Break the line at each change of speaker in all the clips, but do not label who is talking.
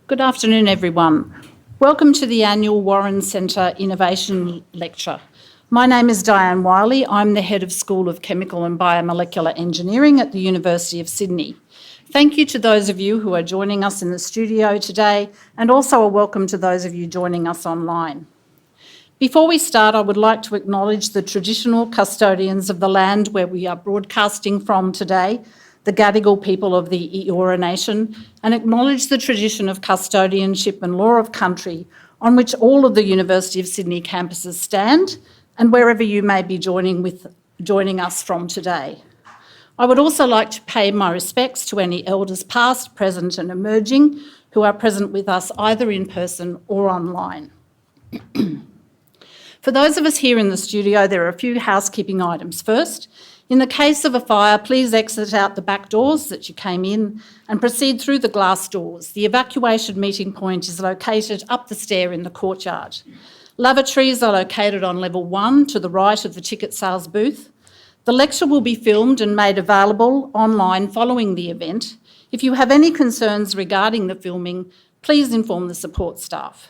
Good afternoon, everyone. Welcome to the annual Warren Centre Innovation Lecture. My name is Diane Wiley. I'm the Head of School of Chemical and Biomolecular Engineering at the University of Sydney. Thank you to those of you who are joining us in the studio today, and also a welcome to those of you joining us online. Before we start, I would like to acknowledge the traditional custodians of the land where we are broadcasting from today, the Gadigal people of the Eora Nation, and acknowledge the tradition of custodianship and law of country on which all of the University of Sydney campuses stand, and wherever you may be joining us from today. I would also like to pay my respects to any elders past, present and emerging who are present with us either in person or online. For those of us here in the studio, there are a few housekeeping items. First, in the case of a fire, please exit out the back doors that you came in and proceed through the glass doors. The evacuation meeting point is located up the stair in the courtyard. Lavatories are located on level 1 to the right of the ticket sales booth. The lecture will be filmed and made available online following the event. If you have any concerns regarding the filming, please inform the support staff.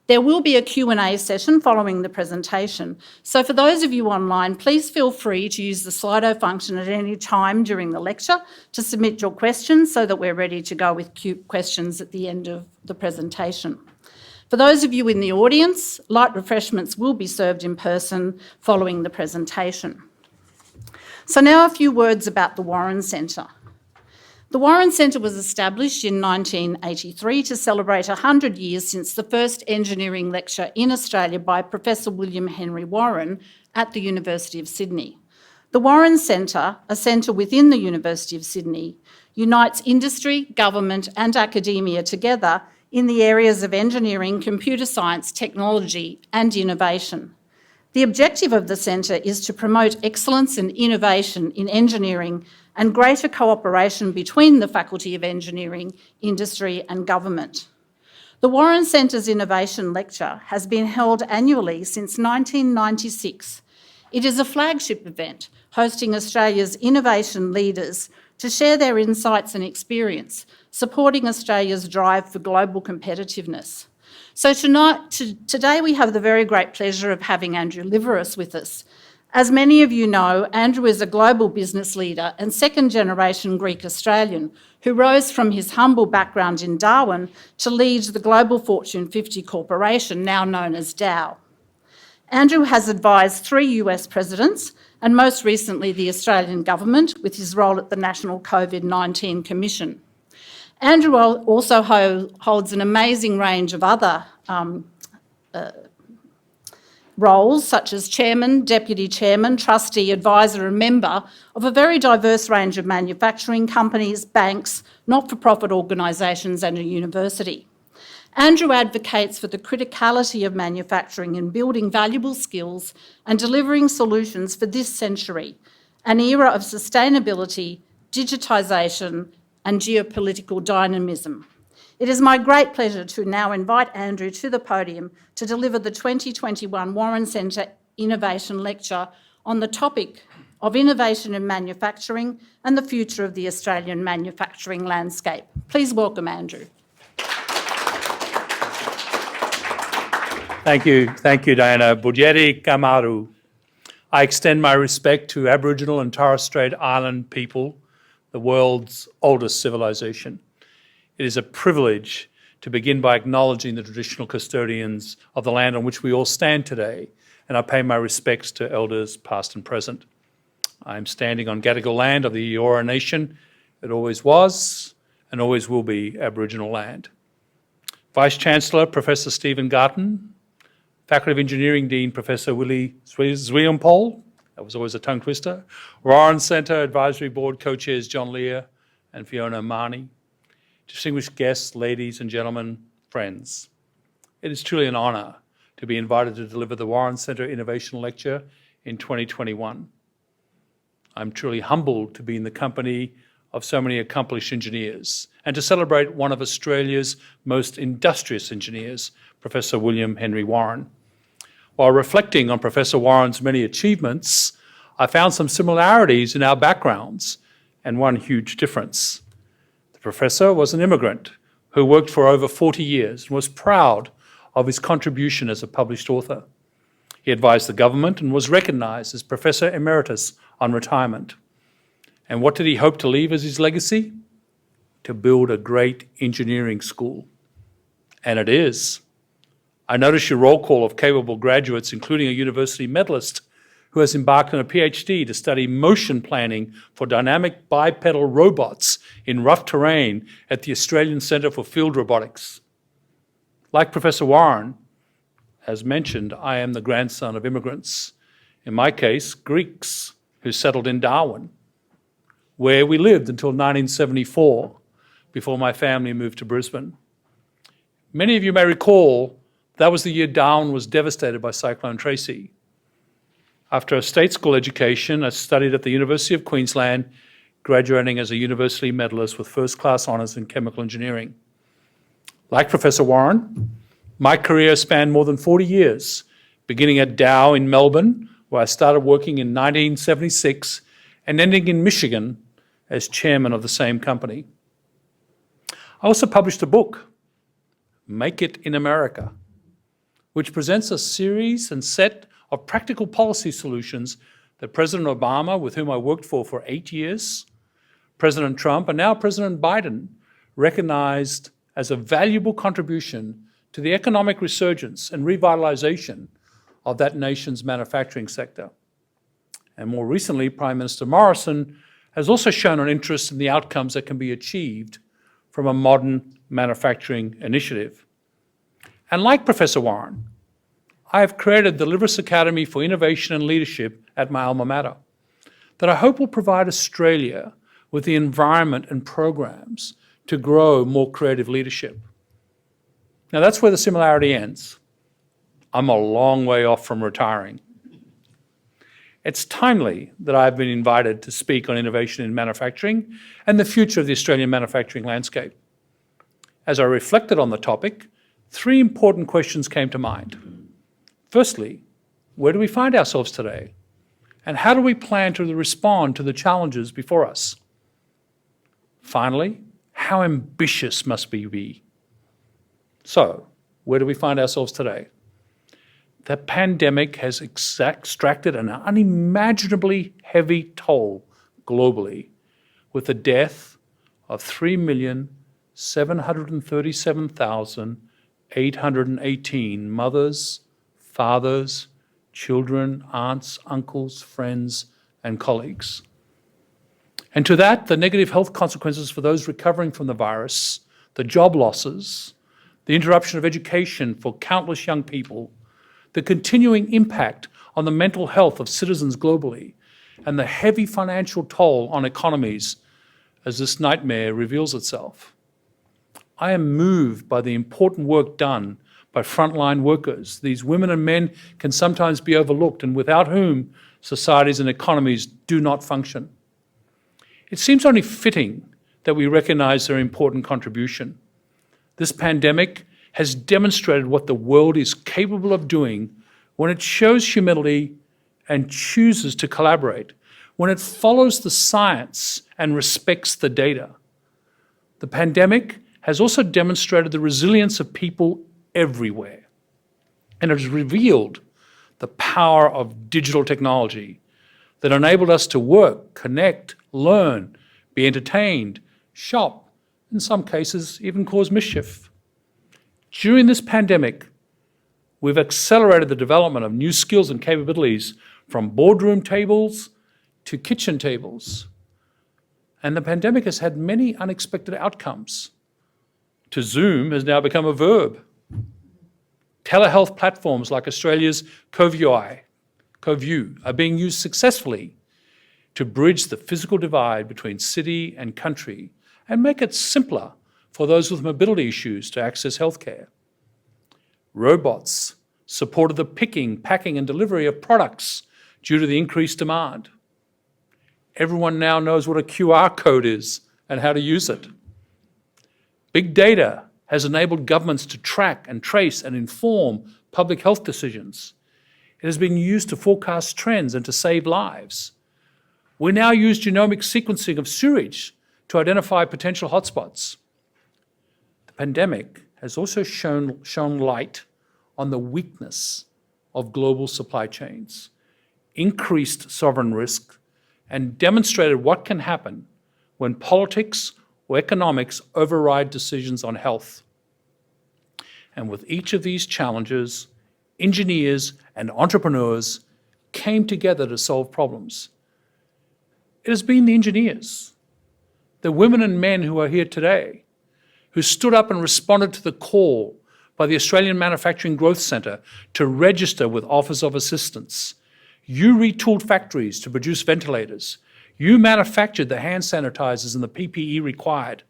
There will be a Q&A session following the presentation. So for those of you online, please feel free to use the Slido function at any time during the lecture to submit your questions so that we're ready to go with questions at the end of the presentation. For those of you in the audience, light refreshments will be served in person following the presentation. So now a few words about the Warren Centre. The Warren Centre was established in 1983 to celebrate 100 years since the first engineering lecture in Australia by Professor William Henry Warren at the University of Sydney. The Warren Centre, a centre within the University of Sydney, unites industry, government and academia together in the areas of engineering, computer science, technology and innovation. The objective of the centre is to promote excellence and innovation in engineering and greater cooperation between the Faculty of Engineering, Industry and Government. The Warren Centre's Innovation Lecture has been held annually since 1996. It is a flagship event hosting Australia's innovation leaders to share their insights and experience, supporting Australia's drive for global competitiveness. So today we have the very great pleasure of having Andrew Liveris with us. As many of you know, Andrew is a global business leader and second-generation Greek Australian who rose from his humble background in Darwin to lead the global Fortune 50 corporation, now known as Dow. Andrew has advised 3 US presidents and most recently the Australian government with his role at the National COVID-19 Commission. Andrew also holds an amazing range of other roles such as chairman, deputy chairman, trustee, advisor and member of a very diverse range of manufacturing companies, banks, not-for-profit organisations and a university. Andrew advocates for the criticality of manufacturing in building valuable skills and delivering solutions for this century, an era of sustainability, digitisation and geopolitical dynamism. It is my great pleasure to now invite Andrew to the podium to deliver the 2021 Warren Centre Innovation Lecture on the topic of innovation in manufacturing and the future of the Australian manufacturing landscape. Please welcome Andrew.
Thank you, Diana. Budjeti Kamaru. I extend my respect to Aboriginal and Torres Strait Island people, the world's oldest civilization. It is a privilege to begin by acknowledging the traditional custodians of the land on which we all stand today, and I pay my respects to elders past and present. I am standing on Gadigal land of the Eora Nation. It always was and always will be Aboriginal land. Vice-Chancellor Professor Stephen Garton, Faculty of Engineering Dean Professor Willie Zwiampol, that was always a tongue twister, Warren Centre Advisory Board Co-Chairs John Lear and Fiona Marnie, distinguished guests, ladies and gentlemen, friends. It is truly an honour to be invited to deliver the Warren Centre Innovation Lecture in 2021. I'm truly humbled to be in the company of so many accomplished engineers and to celebrate one of Australia's most industrious engineers, Professor William Henry Warren. While reflecting on Professor Warren's many achievements, I found some similarities in our backgrounds and one huge difference. The professor was an immigrant who worked for over 40 years and was proud of his contribution as a published author. He advised the government and was recognized as Professor Emeritus on retirement. And what did he hope to leave as his legacy? To build a great engineering school. And it is. I notice your roll call of capable graduates, including a university medalist who has embarked on a PhD to study motion planning for dynamic bipedal robots in rough terrain at the Australian Centre for Field Robotics. Like Professor Warren, as mentioned, I am the grandson of immigrants, in my case, Greeks, who settled in Darwin, where we lived until 1974, before my family moved to Brisbane. Many of you may recall that was the year Darwin was devastated by Cyclone Tracy. After a state school education, I studied at the University of Queensland, graduating as a university medalist with first-class honours in chemical engineering. Like Professor Warren, my career spanned more than 40 years, beginning at Dow in Melbourne, where I started working in 1976, and ending in Michigan as chairman of the same company. I also published a book, Make It in America, which presents a series and set of practical policy solutions that President Obama, with whom I worked for 8 years, President Trump, and now President Biden recognized as a valuable contribution to the economic resurgence and revitalization of that nation's manufacturing sector. And more recently, Prime Minister Morrison has also shown an interest in the outcomes that can be achieved from a modern manufacturing initiative. And like Professor Warren, I have created the Liveris Academy for Innovation and Leadership at my alma mater that I hope will provide Australia with the environment and programs to grow more creative leadership. Now that's where the similarity ends. I'm a long way off from retiring. It's timely that I've been invited to speak on innovation in manufacturing and the future of the Australian manufacturing landscape. As I reflected on the topic, 3 important questions came to mind. Firstly, where do we find ourselves today? And how do we plan to respond to the challenges before us? Finally, how ambitious must we be? So, where do we find ourselves today? The pandemic has extracted an unimaginably heavy toll globally, with the death of 3,737,818 mothers, fathers, children, aunts, uncles, friends, and colleagues. And to that, the negative health consequences for those recovering from the virus, the job losses, the interruption of education for countless young people, the continuing impact on the mental health of citizens globally, and the heavy financial toll on economies as this nightmare reveals itself. I am moved by the important work done by frontline workers. These women and men can sometimes be overlooked and without whom societies and economies do not function. It seems only fitting that we recognise their important contribution. This pandemic has demonstrated what the world is capable of doing when it shows humility and chooses to collaborate, when it follows the science and respects the data. The pandemic has also demonstrated the resilience of people everywhere, and it has revealed the power of digital technology that enabled us to work, connect, learn, be entertained, shop, in some cases even cause mischief. During this pandemic, we've accelerated the development of new skills and capabilities from boardroom tables to kitchen tables. And the pandemic has had many unexpected outcomes. To Zoom has now become a verb. Telehealth platforms like Australia's CoView are being used successfully to bridge the physical divide between city and country and make it simpler for those with mobility issues to access healthcare. Robots supported the picking, packing, and delivery of products due to the increased demand. Everyone now knows what a QR code is and how to use it. Big data has enabled governments to track and trace and inform public health decisions. It has been used to forecast trends and to save lives. We now use genomic sequencing of sewage to identify potential hotspots. The pandemic has also shone light on the weakness of global supply chains, increased sovereign risk, and demonstrated what can happen when politics or economics override decisions on health. And with each of these challenges, engineers and entrepreneurs came together to solve problems. It has been the engineers, the women and men who are here today, who stood up and responded to the call by the Australian Manufacturing Growth Centre to register with offers of assistance. You retooled factories to produce ventilators. You manufactured the hand sanitizers and the PPE required.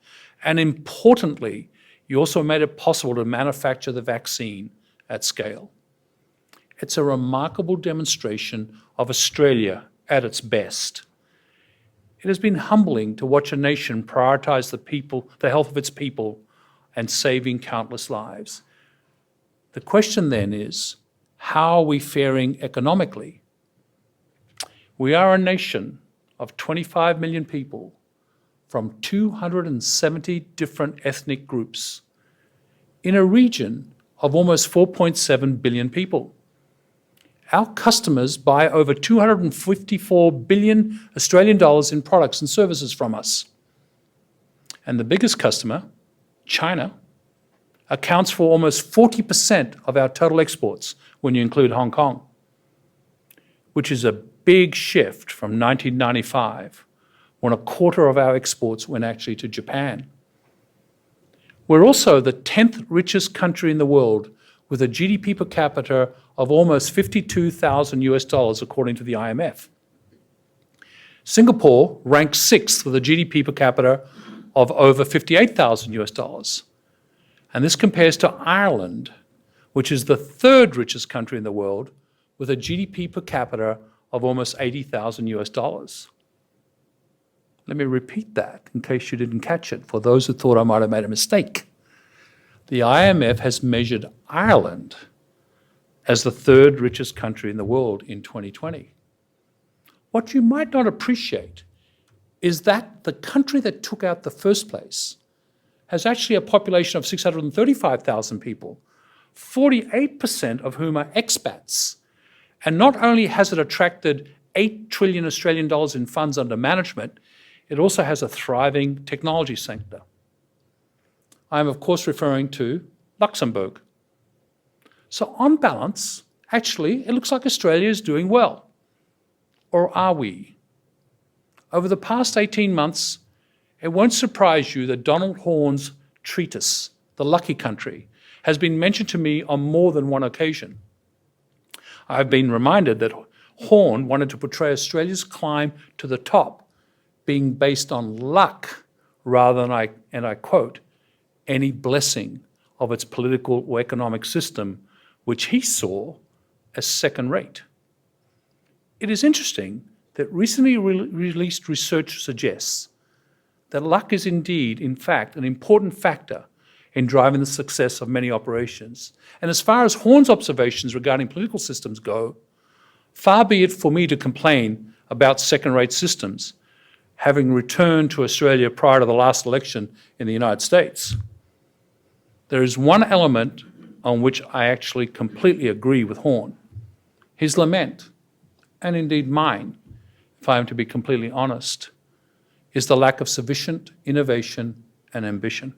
And importantly, you also made it possible to manufacture the vaccine at scale. It's a remarkable demonstration of Australia at its best. It has been humbling to watch a nation prioritise the health of its people, and saving countless lives. The question then is, how are we faring economically? We are a nation of 25 million people from 270 different ethnic groups in a region of almost 4.7 billion people. Our customers buy over 254 billion Australian dollars in products and services from us. And the biggest customer, China, accounts for almost 40% of our total exports when you include Hong Kong, which is a big shift from 1995, when a quarter of our exports went actually to Japan. We're also the 10th richest country in the world, with a GDP per capita of almost 52,000 US dollars, according to the IMF. Singapore ranks 6th with a GDP per capita of over 58,000 US dollars. And this compares to Ireland, which is the 3rd richest country in the world, with a GDP per capita of almost 80,000 US dollars. Let me repeat that in case you didn't catch it, for those who thought I might have made a mistake. The IMF has measured Ireland as the 3rd richest country in the world in 2020. What you might not appreciate is that the country that took out the first place has actually a population of 635,000 people, 48% of whom are expats. And not only has it attracted 8 trillion Australian dollars in funds under management, it also has a thriving technology sector. I'm of course referring to Luxembourg. So on balance, actually, it looks like Australia is doing well. Or are we? Over the past 18 months, it won't surprise you that Donald Horne's treatise, The Lucky Country, has been mentioned to me on more than one occasion. I've been reminded that Horne wanted to portray Australia's climb to the top being based on luck rather than, and I quote, any blessing of its political or economic system, which he saw as second-rate. It is interesting that recently released research suggests that luck is indeed, in fact, an important factor in driving the success of many operations. And as far as Horne's observations regarding political systems go, far be it for me to complain about second-rate systems, having returned to Australia prior to the last election in the United States. There is one element on which I actually completely agree with Horne. His lament, and indeed mine, if I am to be completely honest, is the lack of sufficient innovation and ambition.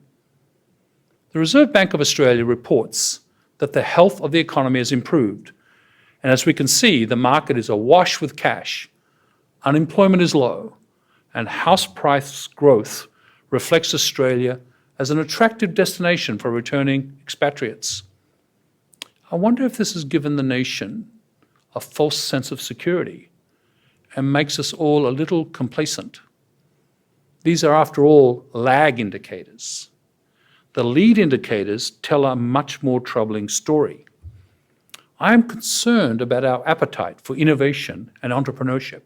The Reserve Bank of Australia reports that the health of the economy has improved, and as we can see, the market is awash with cash, unemployment is low, and house price growth reflects Australia as an attractive destination for returning expatriates. I wonder if this has given the nation a false sense of security and makes us all a little complacent. These are, after all, lag indicators. The lead indicators tell a much more troubling story. I am concerned about our appetite for innovation and entrepreneurship.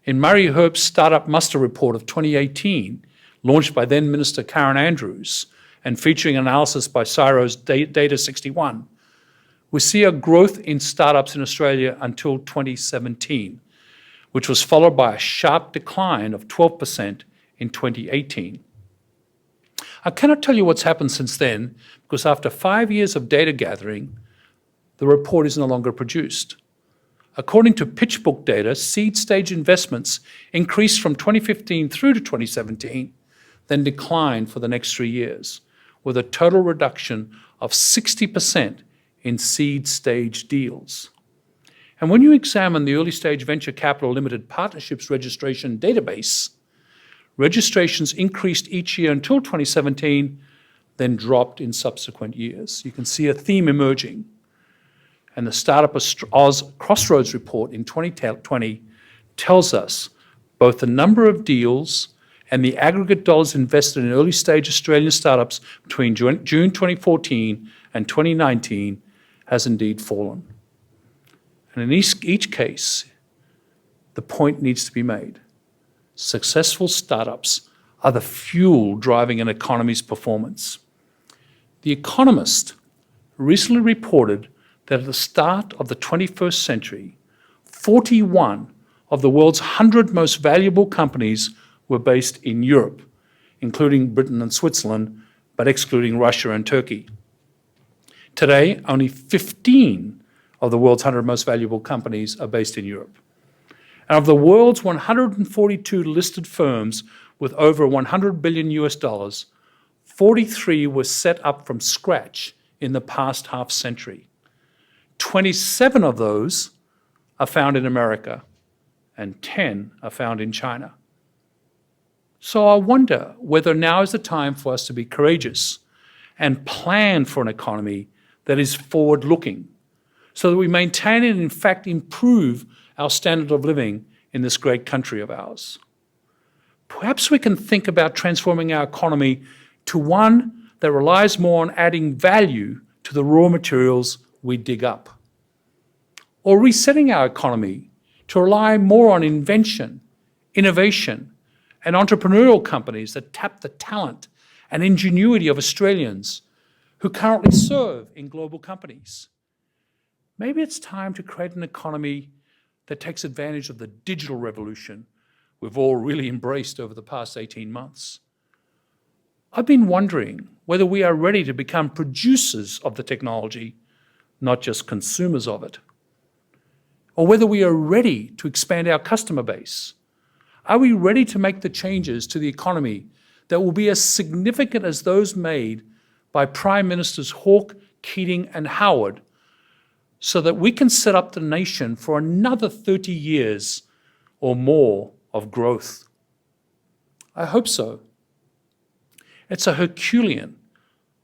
In Murray Herb's Startup Muster Report of 2018, launched by then Minister Karen Andrews and featuring analysis by CSIRO's Data 61, we see a growth in startups in Australia until 2017, which was followed by a sharp decline of 12% in 2018. I cannot tell you what's happened since then, because after 5 years of data gathering, the report is no longer produced. According to PitchBook data, seed stage investments increased from 2015 through to 2017, then declined for the next 3 years, with a total reduction of 60% in seed stage deals. And when you examine the early stage venture capital limited partnerships registration database, registrations increased each year until 2017, then dropped in subsequent years. You can see a theme emerging. And the Startup Oz Crossroads report in 2020 tells us both the number of deals and the aggregate dollars invested in early stage Australian startups between June 2014 and 2019 has indeed fallen. And in each case, the point needs to be made. Successful startups are the fuel driving an economy's performance. The Economist recently reported that at the start of the 21st century, 41 of the world's 100 most valuable companies were based in Europe, including Britain and Switzerland, but excluding Russia and Turkey. Today, only 15 of the world's 100 most valuable companies are based in Europe. And of the world's 142 listed firms with over 100 billion US dollars, 43 were set up from scratch in the past half century. 27 of those are found in America, and 10 are found in China. So I wonder whether now is the time for us to be courageous and plan for an economy that is forward-looking, so that we maintain and in fact improve our standard of living in this great country of ours. Perhaps we can think about transforming our economy to one that relies more on adding value to the raw materials we dig up, or resetting our economy to rely more on invention, innovation, and entrepreneurial companies that tap the talent and ingenuity of Australians who currently serve in global companies. Maybe it's time to create an economy that takes advantage of the digital revolution we've all really embraced over the past 18 months. I've been wondering whether we are ready to become producers of the technology, not just consumers of it, or whether we are ready to expand our customer base. Are we ready to make the changes to the economy that will be as significant as those made by Prime Ministers Hawke, Keating, and Howard, so that we can set up the nation for another 30 years or more of growth? I hope so. It's a Herculean,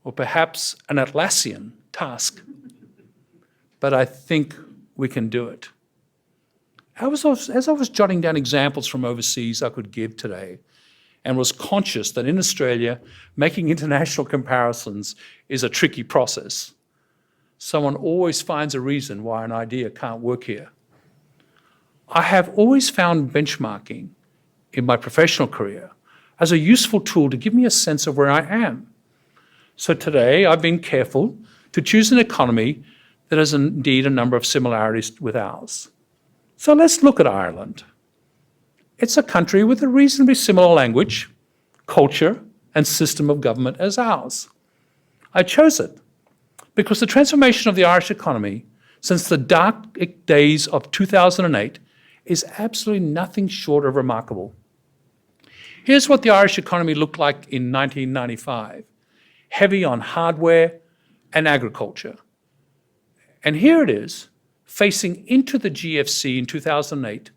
or perhaps an Atlassian task, but I think we can do it. As I was jotting down examples from overseas I could give today, and was conscious that in Australia, making international comparisons is a tricky process. Someone always finds a reason why an idea can't work here. I have always found benchmarking in my professional career as a useful tool to give me a sense of where I am. So today, I've been careful to choose an economy that has indeed a number of similarities with ours. So let's look at Ireland. It's a country with a reasonably similar language, culture, and system of government as ours. I chose it because the transformation of the Irish economy since the dark days of 2008 is absolutely nothing short of remarkable. Here's what the Irish economy looked like in 1995, heavy on hardware and agriculture. And here it is, facing into the GFC in 2008,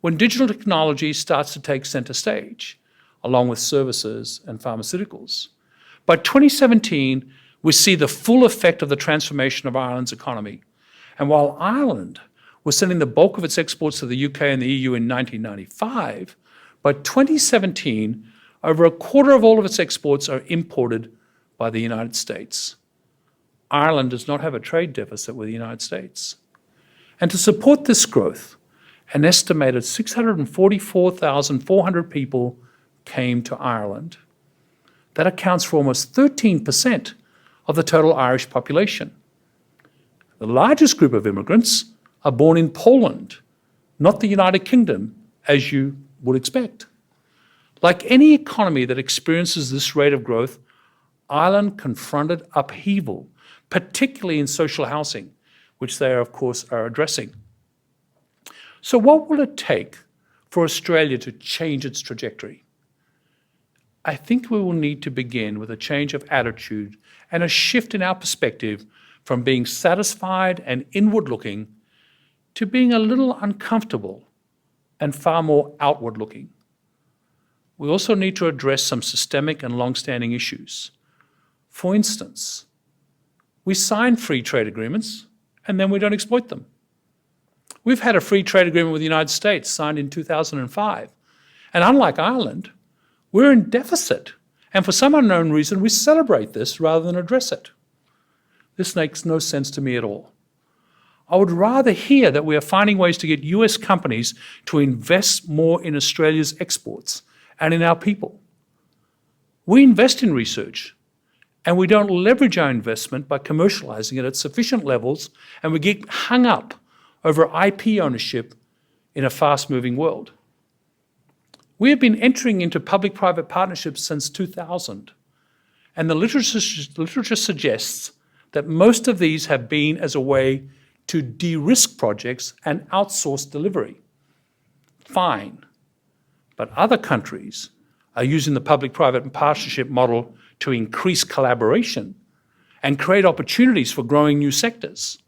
when digital technology starts to take center stage, along with services and pharmaceuticals. By 2017, we see the full effect of the transformation of Ireland's economy. And while Ireland was sending the bulk of its exports to the UK and the EU in 1995, by 2017, over a quarter of all of its exports are imported by the United States. Ireland does not have a trade deficit with the United States. And to support this growth, an estimated 644,400 people came to Ireland. That accounts for almost 13% of the total Irish population. The largest group of immigrants are born in Poland, not the United Kingdom, as you would expect. Like any economy that experiences this rate of growth, Ireland confronted upheaval, particularly in social housing, which they, of course, are addressing. So what will it take for Australia to change its trajectory? I think we will need to begin with a change of attitude and a shift in our perspective from being satisfied and inward-looking to being a little uncomfortable and far more outward-looking. We also need to address some systemic and long-standing issues. For instance, we sign free trade agreements and then we don't exploit them. We've had a free trade agreement with the United States signed in 2005, and unlike Ireland, we're in deficit, and for some unknown reason we celebrate this rather than address it. This makes no sense to me at all. I would rather hear that we are finding ways to get US companies to invest more in Australia's exports and in our people. We invest in research, and we don't leverage our investment by commercializing it at sufficient levels, and we get hung up over IP ownership in a fast-moving world. We have been entering into public-private partnerships since 2000, and the literature suggests that most of these have been as a way to de-risk projects and outsource delivery. Fine, but other countries are using the public-private partnership model to increase collaboration and create opportunities for growing new sectors.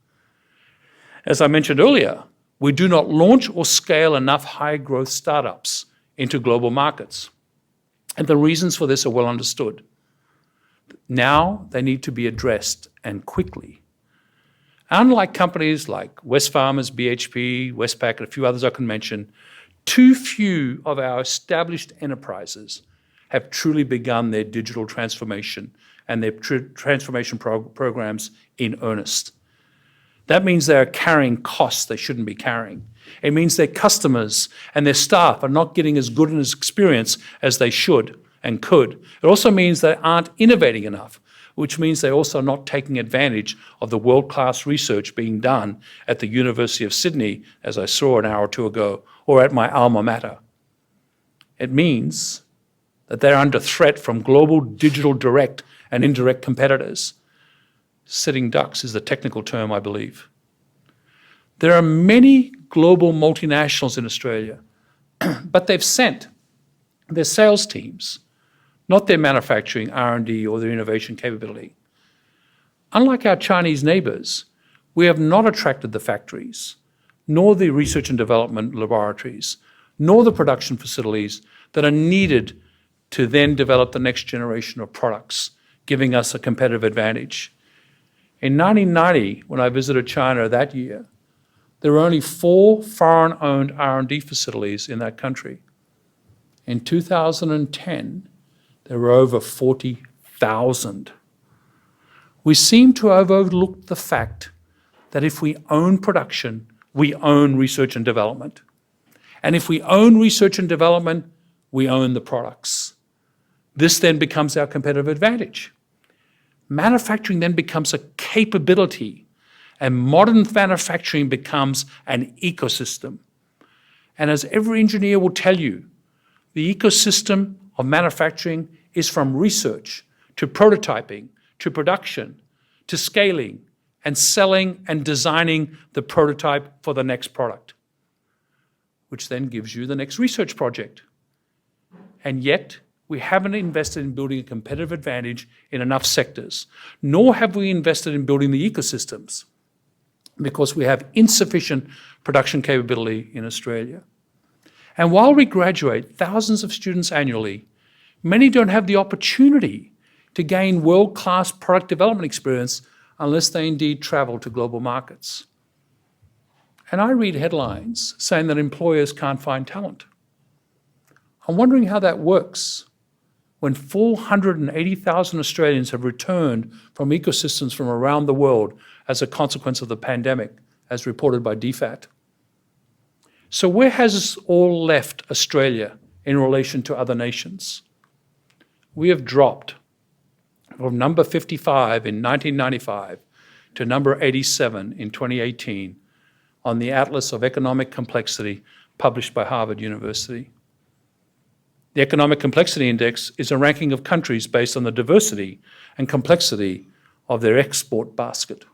As I mentioned earlier, we do not launch or scale enough high-growth startups into global markets, and the reasons for this are well understood. Now they need to be addressed, and quickly. Unlike companies like Wesfarmers, BHP, Westpac, and a few others I can mention, too few of our established enterprises have truly begun their digital transformation and their transformation programs in earnest. That means they are carrying costs they shouldn't be carrying. It means their customers and their staff are not getting as good an experience as they should and could. It also means they aren't innovating enough, which means they're also not taking advantage of the world-class research being done at the University of Sydney, as I saw an hour or two ago, or at my alma mater. It means that they're under threat from global digital direct and indirect competitors. Sitting ducks is the technical term, I believe. There are many global multinationals in Australia, but they've sent their sales teams, not their manufacturing, R&D, or their innovation capability. Unlike our Chinese neighbours, we have not attracted the factories, nor the research and development laboratories, nor the production facilities that are needed to then develop the next generation of products, giving us a competitive advantage. In 1990, when I visited China that year, there were only 4 foreign-owned R&D facilities in that country. In 2010, there were over 40,000. We seem to have overlooked the fact that if we own production, we own research and development. And if we own research and development, we own the products. This then becomes our competitive advantage. Manufacturing then becomes a capability, and modern manufacturing becomes an ecosystem. And as every engineer will tell you, the ecosystem of manufacturing is from research to prototyping, to production, to scaling, and selling and designing the prototype for the next product, which then gives you the next research project. And yet, we haven't invested in building a competitive advantage in enough sectors, nor have we invested in building the ecosystems, because we have insufficient production capability in Australia. And while we graduate thousands of students annually, many don't have the opportunity to gain world-class product development experience unless they indeed travel to global markets. And I read headlines saying that employers can't find talent. I'm wondering how that works when 480,000 Australians have returned from ecosystems from around the world as a consequence of the pandemic, as reported by DFAT. So where has this all left Australia in relation to other nations? We have dropped from number 55 in 1995 to number 87 in 2018 on the Atlas of Economic Complexity published by Harvard University. The Economic Complexity Index is a ranking of countries based on the diversity and complexity of their export basket.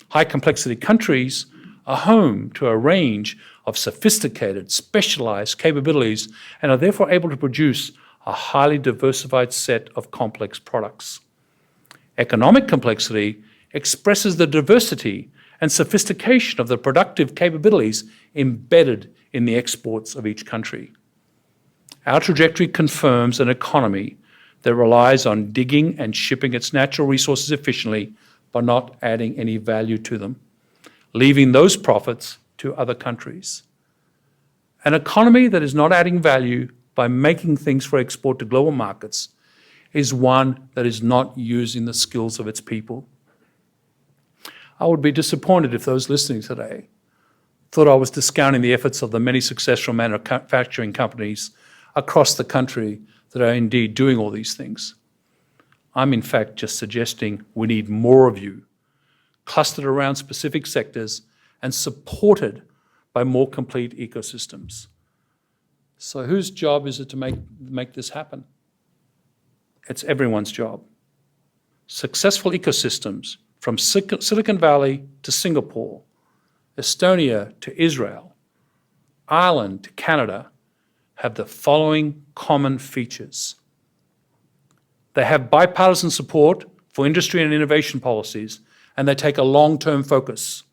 High complexity countries are home to a range of sophisticated, specialized capabilities and are therefore able to produce a highly diversified set of complex products. Economic complexity expresses the diversity and sophistication of the productive capabilities embedded in the exports of each country. Our trajectory confirms an economy that relies on digging and shipping its natural resources efficiently by not adding any value to them, leaving those profits to other countries. An economy that is not adding value by making things for export to global markets is one that is not using the skills of its people. I would be disappointed if those listening today thought I was discounting the efforts of the many successful manufacturing companies across the country that are indeed doing all these things. I'm in fact just suggesting we need more of you, clustered around specific sectors and supported by more complete ecosystems. So whose job is it to make this happen? It's everyone's job. Successful ecosystems from Silicon Valley to Singapore, Estonia to Israel, Ireland to Canada have the following common features. They have bipartisan support for industry and innovation policies, and they take a long-term focus.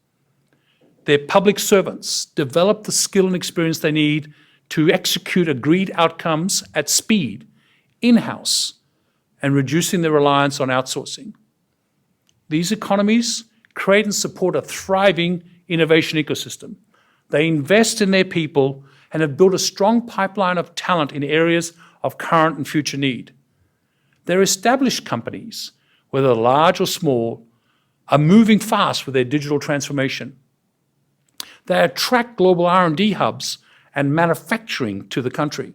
Their public servants develop the skill and experience they need to execute agreed outcomes at speed, in-house, and reducing their reliance on outsourcing. These economies create and support a thriving innovation ecosystem. They invest in their people and have built a strong pipeline of talent in areas of current and future need. They're established companies, whether large or small, are moving fast with their digital transformation. They attract global R&D hubs and manufacturing to the country.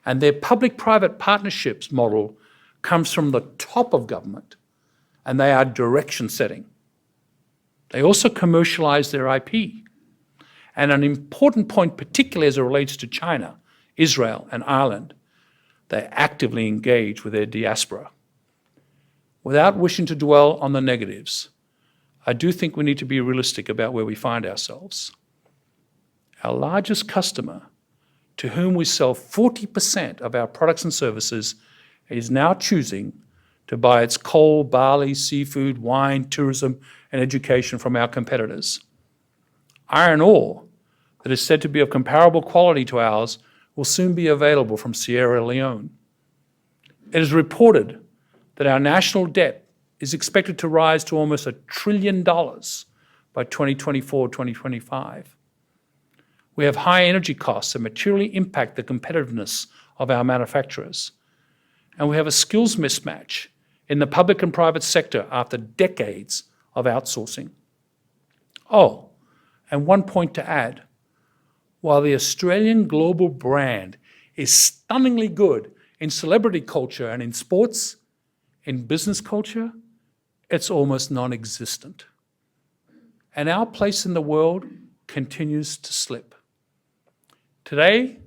And their public-private partnerships model comes from the top of government, and they are direction setting. They also commercialize their IP. And an important point, particularly as it relates to China, Israel, and Ireland, they actively engage with their diaspora. Without wishing to dwell on the negatives, I do think we need to be realistic about where we find ourselves. Our largest customer, to whom we sell 40% of our products and services, is now choosing to buy its coal, barley, seafood, wine, tourism, and education from our competitors. Iron ore, that is said to be of comparable quality to ours, will soon be available from Sierra Leone. It is reported that our national debt is expected to rise to almost $1 trillion by 2024-2025. We have high energy costs that materially impact the competitiveness of our manufacturers. And we have a skills mismatch in the public and private sector after decades of outsourcing. Oh, and one point to add. While the Australian global brand is stunningly good in celebrity culture and in sports, in business culture, it's almost non-existent. And our place in the world continues to slip. Today,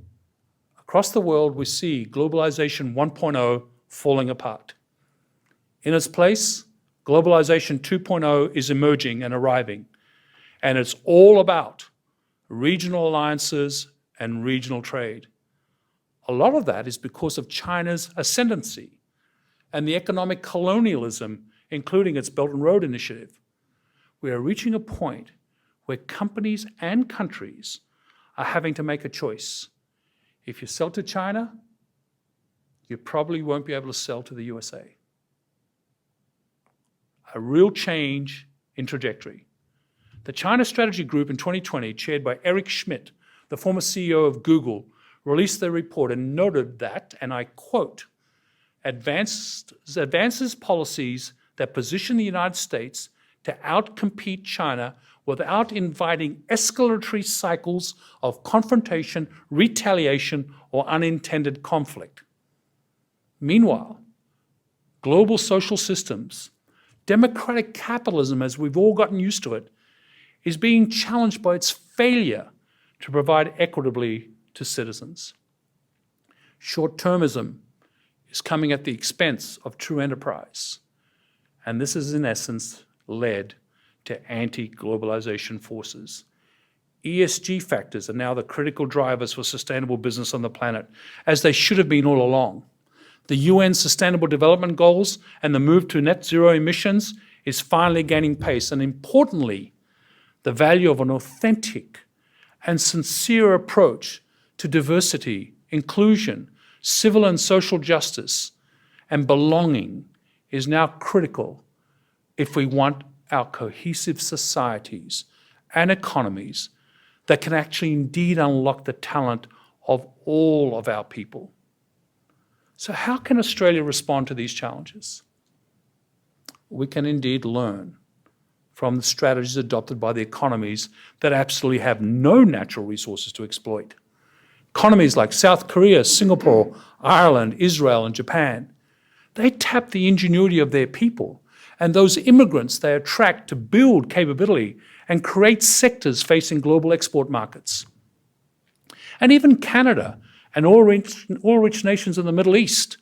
across the world, we see globalization 1.0 falling apart. In its place, globalization 2.0 is emerging and arriving, and it's all about regional alliances and regional trade. A lot of that is because of China's ascendancy and the economic colonialism, including its Belt and Road Initiative. We are reaching a point where companies and countries are having to make a choice. If you sell to China, you probably won't be able to sell to the USA. A real change in trajectory. The China Strategy Group in 2020, chaired by Eric Schmidt, the former CEO of Google, released their report and noted that, and I quote, advances policies that position the United States to outcompete China without inviting escalatory cycles of confrontation, retaliation, or unintended conflict. Meanwhile, global social systems Democratic capitalism, as we've all gotten used to it, is being challenged by its failure to provide equitably to citizens. Short-termism is coming at the expense of true enterprise, and this is in essence led to anti-globalization forces. ESG factors are now the critical drivers for sustainable business on the planet, as they should have been all along. The UN Sustainable Development Goals and the move to net zero emissions is finally gaining pace, and importantly, the value of an authentic and sincere approach to diversity, inclusion, civil and social justice, and belonging is now critical if we want our cohesive societies and economies that can actually indeed unlock the talent of all of our people. So how can Australia respond to these challenges? We can indeed learn from the strategies adopted by the economies that absolutely have no natural resources to exploit. Economies like South Korea, Singapore, Ireland, Israel, and Japan, they tap the ingenuity of their people and those immigrants they attract to build capability and create sectors facing global export markets. And even Canada and all rich nations in the Middle East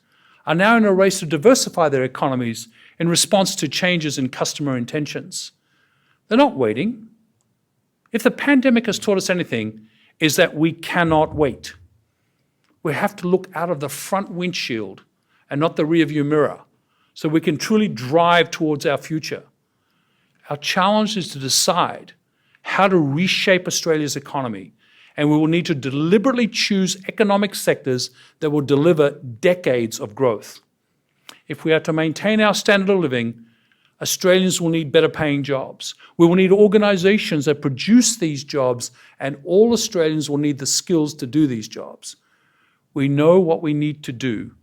are now in a race to diversify their economies in response to changes in customer intentions. They're not waiting. If the pandemic has taught us anything, is that we cannot wait. We have to look out of the front windshield and not the rearview mirror, so we can truly drive towards our future. Our challenge is to decide how to reshape Australia's economy, and we will need to deliberately choose economic sectors that will deliver decades of growth. If we are to maintain our standard of living, Australians will need better paying jobs. We will need organisations that produce these jobs, and all Australians will need the skills to do these jobs. We know what we need to do,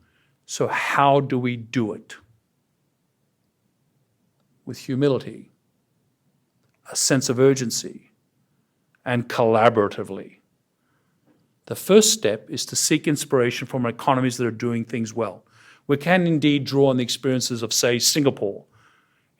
so how do we do it? With humility, a sense of urgency, and collaboratively. The first step is to seek inspiration from economies that are doing things well. We can indeed draw on the experiences of, say, Singapore.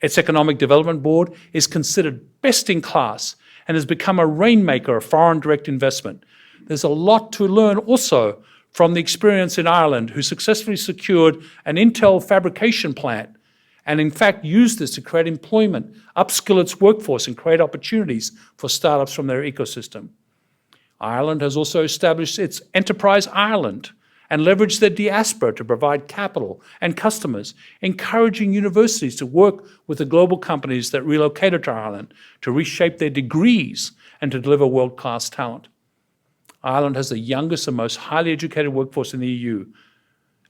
Its Economic Development Board is considered best in class and has become a rainmaker of foreign direct investment. There's a lot to learn also from the experience in Ireland, who successfully secured an Intel fabrication plant and in fact used this to create employment, upskill its workforce and create opportunities for startups from their ecosystem. Ireland has also established its Enterprise Ireland and leveraged their diaspora to provide capital and customers, encouraging universities to work with the global companies that relocated to Ireland to reshape their degrees and to deliver world-class talent. Ireland has the youngest and most highly educated workforce in the EU.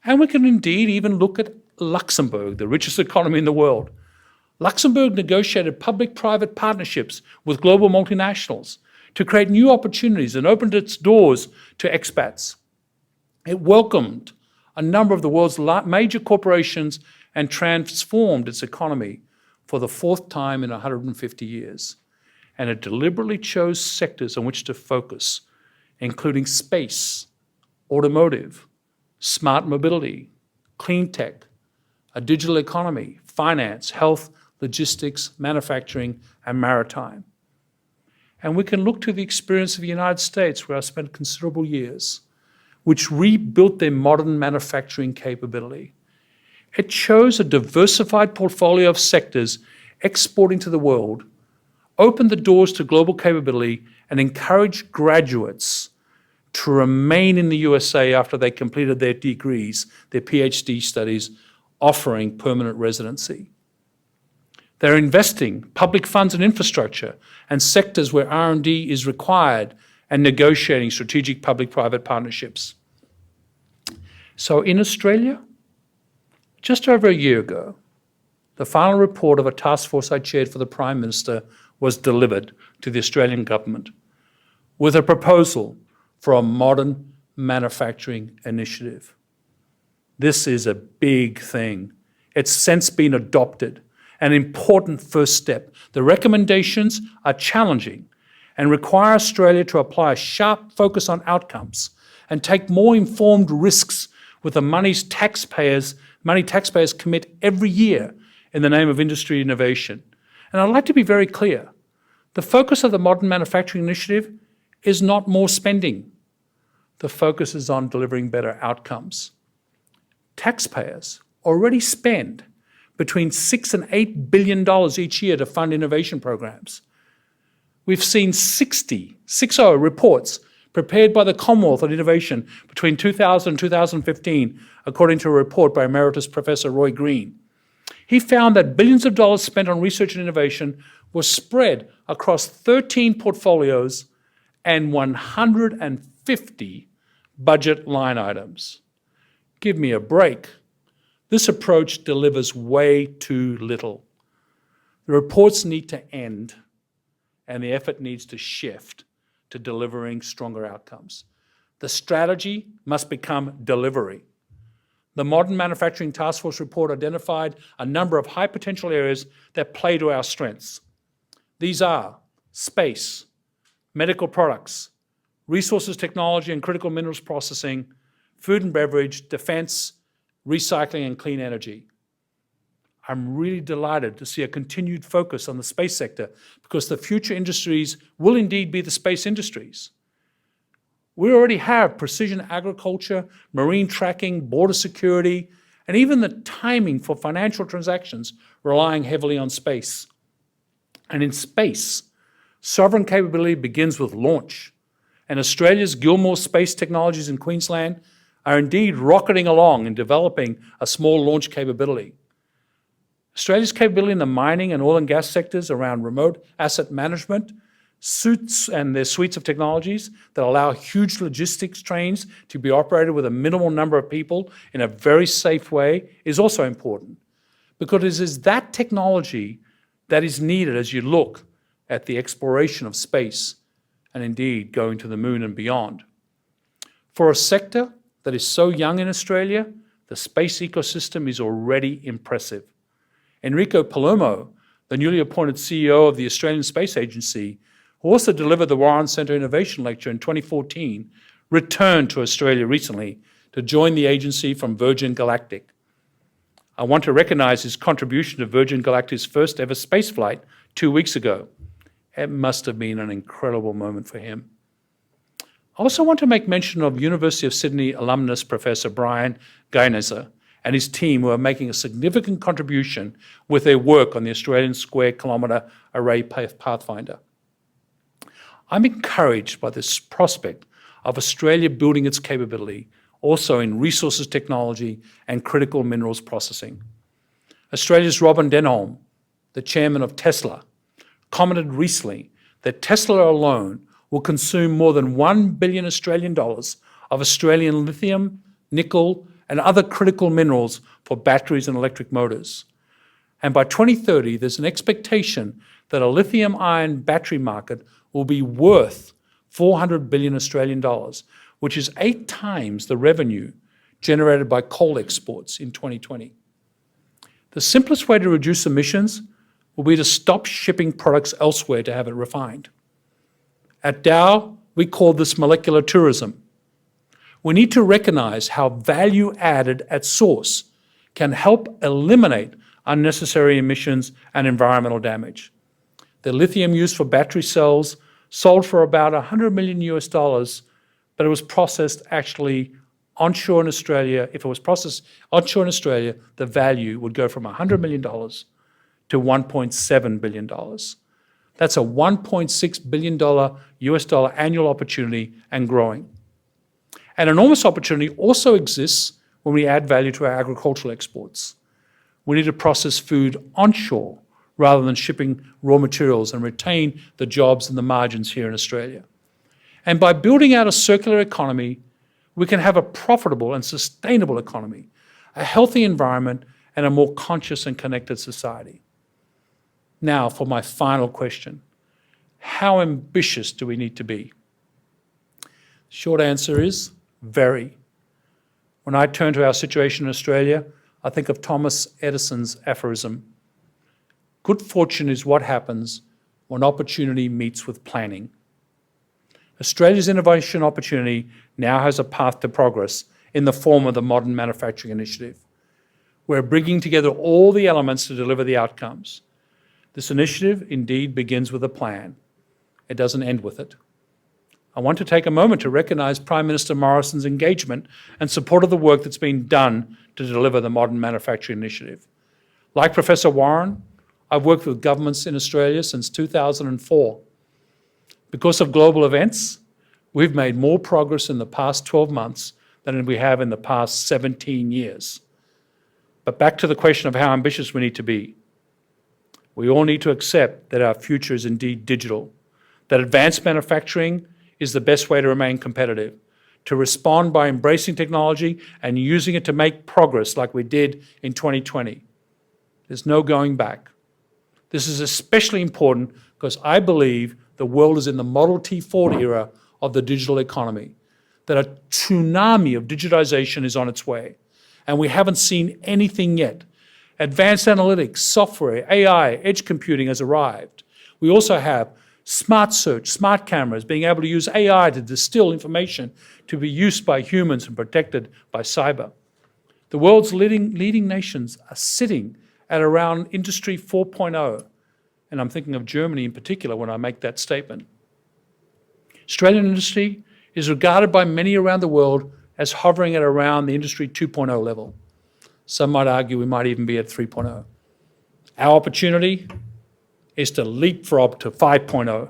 And we can indeed even look at Luxembourg, the richest economy in the world. Luxembourg negotiated public-private partnerships with global multinationals to create new opportunities and opened its doors to expats. It welcomed a number of the world's major corporations and transformed its economy for the fourth time in 150 years. And it deliberately chose sectors on which to focus, including space, automotive, smart mobility, clean tech, a digital economy, finance, health, logistics, manufacturing, and maritime. And we can look to the experience of the United States, where I spent considerable years, which rebuilt their modern manufacturing capability. It chose a diversified portfolio of sectors exporting to the world, opened the doors to global capability, and encouraged graduates to remain in the USA after they completed their degrees, their PhD studies, offering permanent residency. They're investing public funds in infrastructure and sectors where R&D is required and negotiating strategic public-private partnerships. So in Australia, just over a year ago, the final report of a task force I chaired for the Prime Minister was delivered to the Australian government with a proposal for a modern manufacturing initiative. This is a big thing. It's since been adopted, an important first step. The recommendations are challenging and require Australia to apply a sharp focus on outcomes and take more informed risks with the money taxpayers commit every year in the name of industry innovation. And I'd like to be very clear. The focus of the Modern Manufacturing Initiative is not more spending. The focus is on delivering better outcomes. Taxpayers already spend between $6 and $8 billion each year to fund innovation programs. We've seen 60 reports prepared by the Commonwealth on innovation between 2000 and 2015, according to a report by Emeritus Professor Roy Green. He found that billions of dollars spent on research and innovation were spread across 13 portfolios and 150 budget line items. Give me a break. This approach delivers way too little. The reports need to end, and the effort needs to shift to delivering stronger outcomes. The strategy must become delivery. The Modern Manufacturing Task Force report identified a number of high potential areas that play to our strengths. These are space, medical products, resources technology and critical minerals processing, food and beverage, defense, recycling, and clean energy. I'm really delighted to see a continued focus on the space sector because the future industries will indeed be the space industries. We already have precision agriculture, marine tracking, border security, and even the timing for financial transactions relying heavily on space. And in space, sovereign capability begins with launch. And Australia's Gilmore Space Technologies in Queensland are indeed rocketing along in developing a small launch capability. Australia's capability in the mining and oil and gas sectors around remote asset management, suits and their suites of technologies that allow huge logistics trains to be operated with a minimal number of people in a very safe way is also important, because it is that technology that is needed as you look at the exploration of space and indeed going to the moon and beyond. For a sector that is so young in Australia, the space ecosystem is already impressive. Enrico Palomo, the newly appointed CEO of the Australian Space Agency, who also delivered the Warren Centre Innovation Lecture in 2014, returned to Australia recently to join the agency from Virgin Galactic. I want to recognise his contribution to Virgin Galactic's first ever spaceflight 2 weeks ago. It must have been an incredible moment for him. I also want to make mention of University of Sydney alumnus Professor Brian Gainzer and his team, who are making a significant contribution with their work on the Australian Square Kilometre Array Pathfinder. I'm encouraged by this prospect of Australia building its capability also in resources technology and critical minerals processing. Australia's Robin Denholm, the chairman of Tesla, commented recently that Tesla alone will consume more than $1 billion Australian dollars of Australian lithium, nickel, and other critical minerals for batteries and electric motors. And by 2030, there's an expectation that a lithium-ion battery market will be worth 400 billion Australian dollars, which is 8 times the revenue generated by coal exports in 2020. The simplest way to reduce emissions will be to stop shipping products elsewhere to have it refined. At Dow, we call this molecular tourism. We need to recognize how value added at source can help eliminate unnecessary emissions and environmental damage. The lithium used for battery cells sold for about $100 million, but it was processed actually onshore in Australia. If it was processed onshore in Australia, the value would go from $100 million to $1.7 billion. That's a $1.6 billion US dollar annual opportunity and growing. An enormous opportunity also exists when we add value to our agricultural exports. We need to process food onshore rather than shipping raw materials and retain the jobs and the margins here in Australia. And by building out a circular economy, we can have a profitable and sustainable economy, a healthy environment, and a more conscious and connected society. Now, for my final question, how ambitious do we need to be? Short answer is very. When I turn to our situation in Australia, I think of Thomas Edison's aphorism, good fortune is what happens when opportunity meets with planning. Australia's innovation opportunity now has a path to progress in the form of the Modern Manufacturing Initiative. We're bringing together all the elements to deliver the outcomes. This initiative indeed begins with a plan. It doesn't end with it. I want to take a moment to recognise Prime Minister Morrison's engagement and support of the work that's been done to deliver the Modern Manufacturing Initiative. Like Professor Warren, I've worked with governments in Australia since 2004. Because of global events, we've made more progress in the past 12 months than we have in the past 17 years. But back to the question of how ambitious we need to be. We all need to accept that our future is indeed digital, that advanced manufacturing is the best way to remain competitive, to respond by embracing technology and using it to make progress like we did in 2020. There's no going back. This is especially important because I believe the world is in the Model T Ford era of the digital economy, that a tsunami of digitization is on its way, and we haven't seen anything yet. Advanced analytics, software, AI, edge computing has arrived. We also have smart search, smart cameras, being able to use AI to distill information to be used by humans and protected by cyber. The world's leading nations are sitting at around Industry 4.0, and I'm thinking of Germany in particular when I make that statement. Australian industry is regarded by many around the world as hovering at around the Industry 2.0 level. Some might argue we might even be at 3.0. Our opportunity is to leapfrog to 5.0.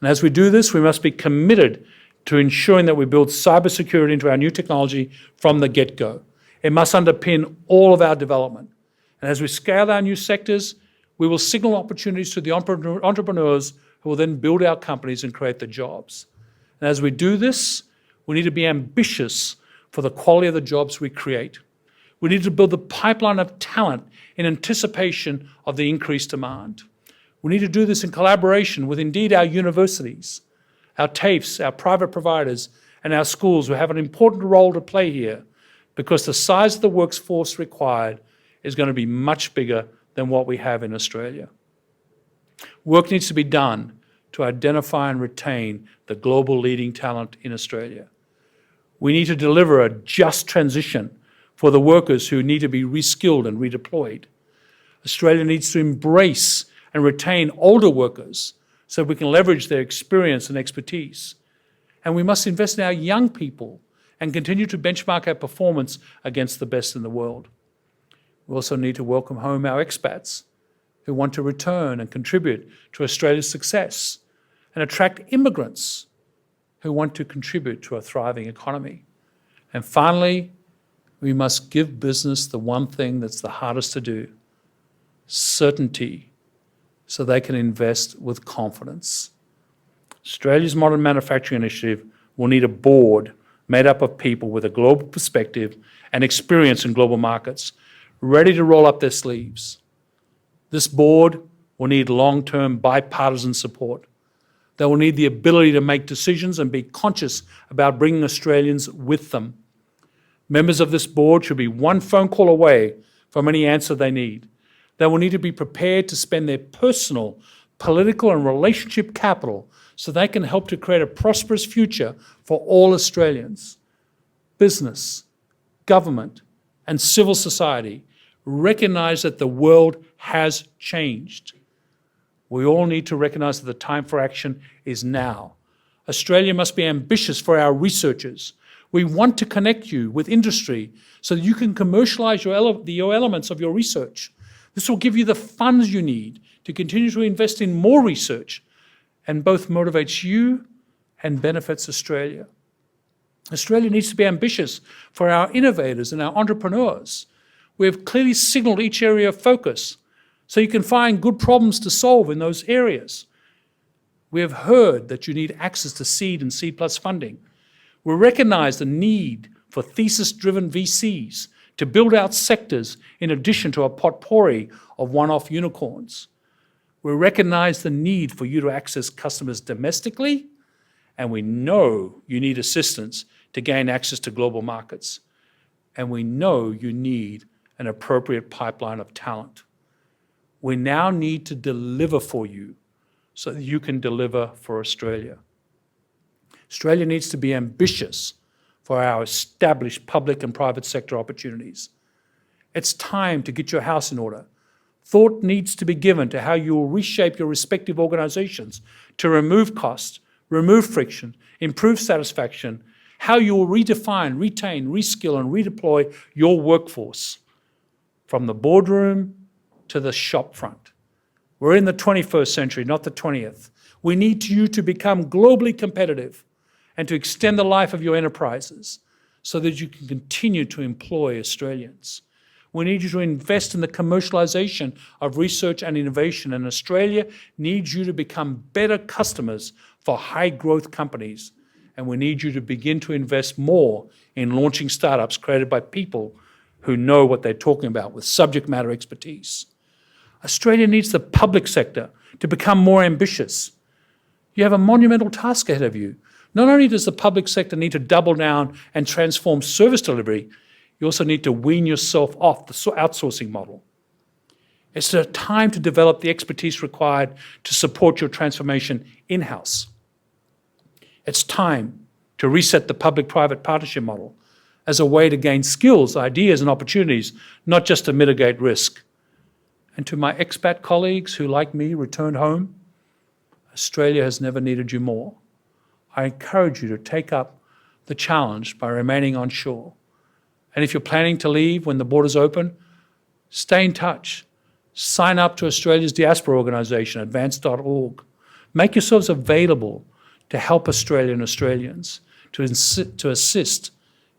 And as we do this, we must be committed to ensuring that we build cybersecurity into our new technology from the get-go. It must underpin all of our development. And as we scale our new sectors, we will signal opportunities to the entrepreneurs who will then build our companies and create the jobs. And as we do this, we need to be ambitious for the quality of the jobs we create. We need to build the pipeline of talent in anticipation of the increased demand. We need to do this in collaboration with indeed our universities, our TAFEs, our private providers, and our schools who have an important role to play here, because the size of the workforce required is going to be much bigger than what we have in Australia. Work needs to be done to identify and retain the global leading talent in Australia. We need to deliver a just transition for the workers who need to be reskilled and redeployed. Australia needs to embrace and retain older workers so we can leverage their experience and expertise. And we must invest in our young people and continue to benchmark our performance against the best in the world. We also need to welcome home our expats who want to return and contribute to Australia's success, and attract immigrants who want to contribute to a thriving economy. And finally, we must give business the one thing that's the hardest to do: certainty, so they can invest with confidence. Australia's Modern Manufacturing Initiative will need a board made up of people with a global perspective and experience in global markets, ready to roll up their sleeves. This board will need long-term bipartisan support. They will need the ability to make decisions and be conscious about bringing Australians with them. Members of this board should be one phone call away from any answer they need. They will need to be prepared to spend their personal, political and relationship capital so they can help to create a prosperous future for all Australians. Business, government and civil society recognise that the world has changed. We all need to recognise that the time for action is now. Australia must be ambitious for our researchers. We want to connect you with industry so that you can commercialise your elements of your research. This will give you the funds you need to continue to invest in more research, and both motivates you and benefits Australia. Australia needs to be ambitious for our innovators and our entrepreneurs. We have clearly signalled each area of focus so you can find good problems to solve in those areas. We have heard that you need access to seed and seed plus funding. We recognise the need for thesis-driven VCs to build out sectors in addition to a potpourri of one-off unicorns. We recognise the need for you to access customers domestically, and we know you need assistance to gain access to global markets. And we know you need an appropriate pipeline of talent. We now need to deliver for you so that you can deliver for Australia. Australia needs to be ambitious for our established public and private sector opportunities. It's time to get your house in order. Thought needs to be given to how you will reshape your respective organisations to remove cost, remove friction, improve satisfaction, how you will redefine, retain, reskill and redeploy your workforce from the boardroom to the shop front. We're in the 21st century, not the 20th. We need you to become globally competitive and to extend the life of your enterprises so that you can continue to employ Australians. We need you to invest in the commercialisation of research and innovation, and Australia needs you to become better customers for high-growth companies. And we need you to begin to invest more in launching startups created by people who know what they're talking about with subject matter expertise. Australia needs the public sector to become more ambitious. You have a monumental task ahead of you. Not only does the public sector need to double down and transform service delivery, you also need to wean yourself off the outsourcing model. It's a time to develop the expertise required to support your transformation in-house. It's time to reset the public-private partnership model as a way to gain skills, ideas and opportunities, not just to mitigate risk. And to my expat colleagues who, like me, returned home, Australia has never needed you more. I encourage you to take up the challenge by remaining on shore. And if you're planning to leave when the borders open, stay in touch. Sign up to Australia's diaspora organisation, advance.org. Make yourselves available to help Australia and Australians, to assist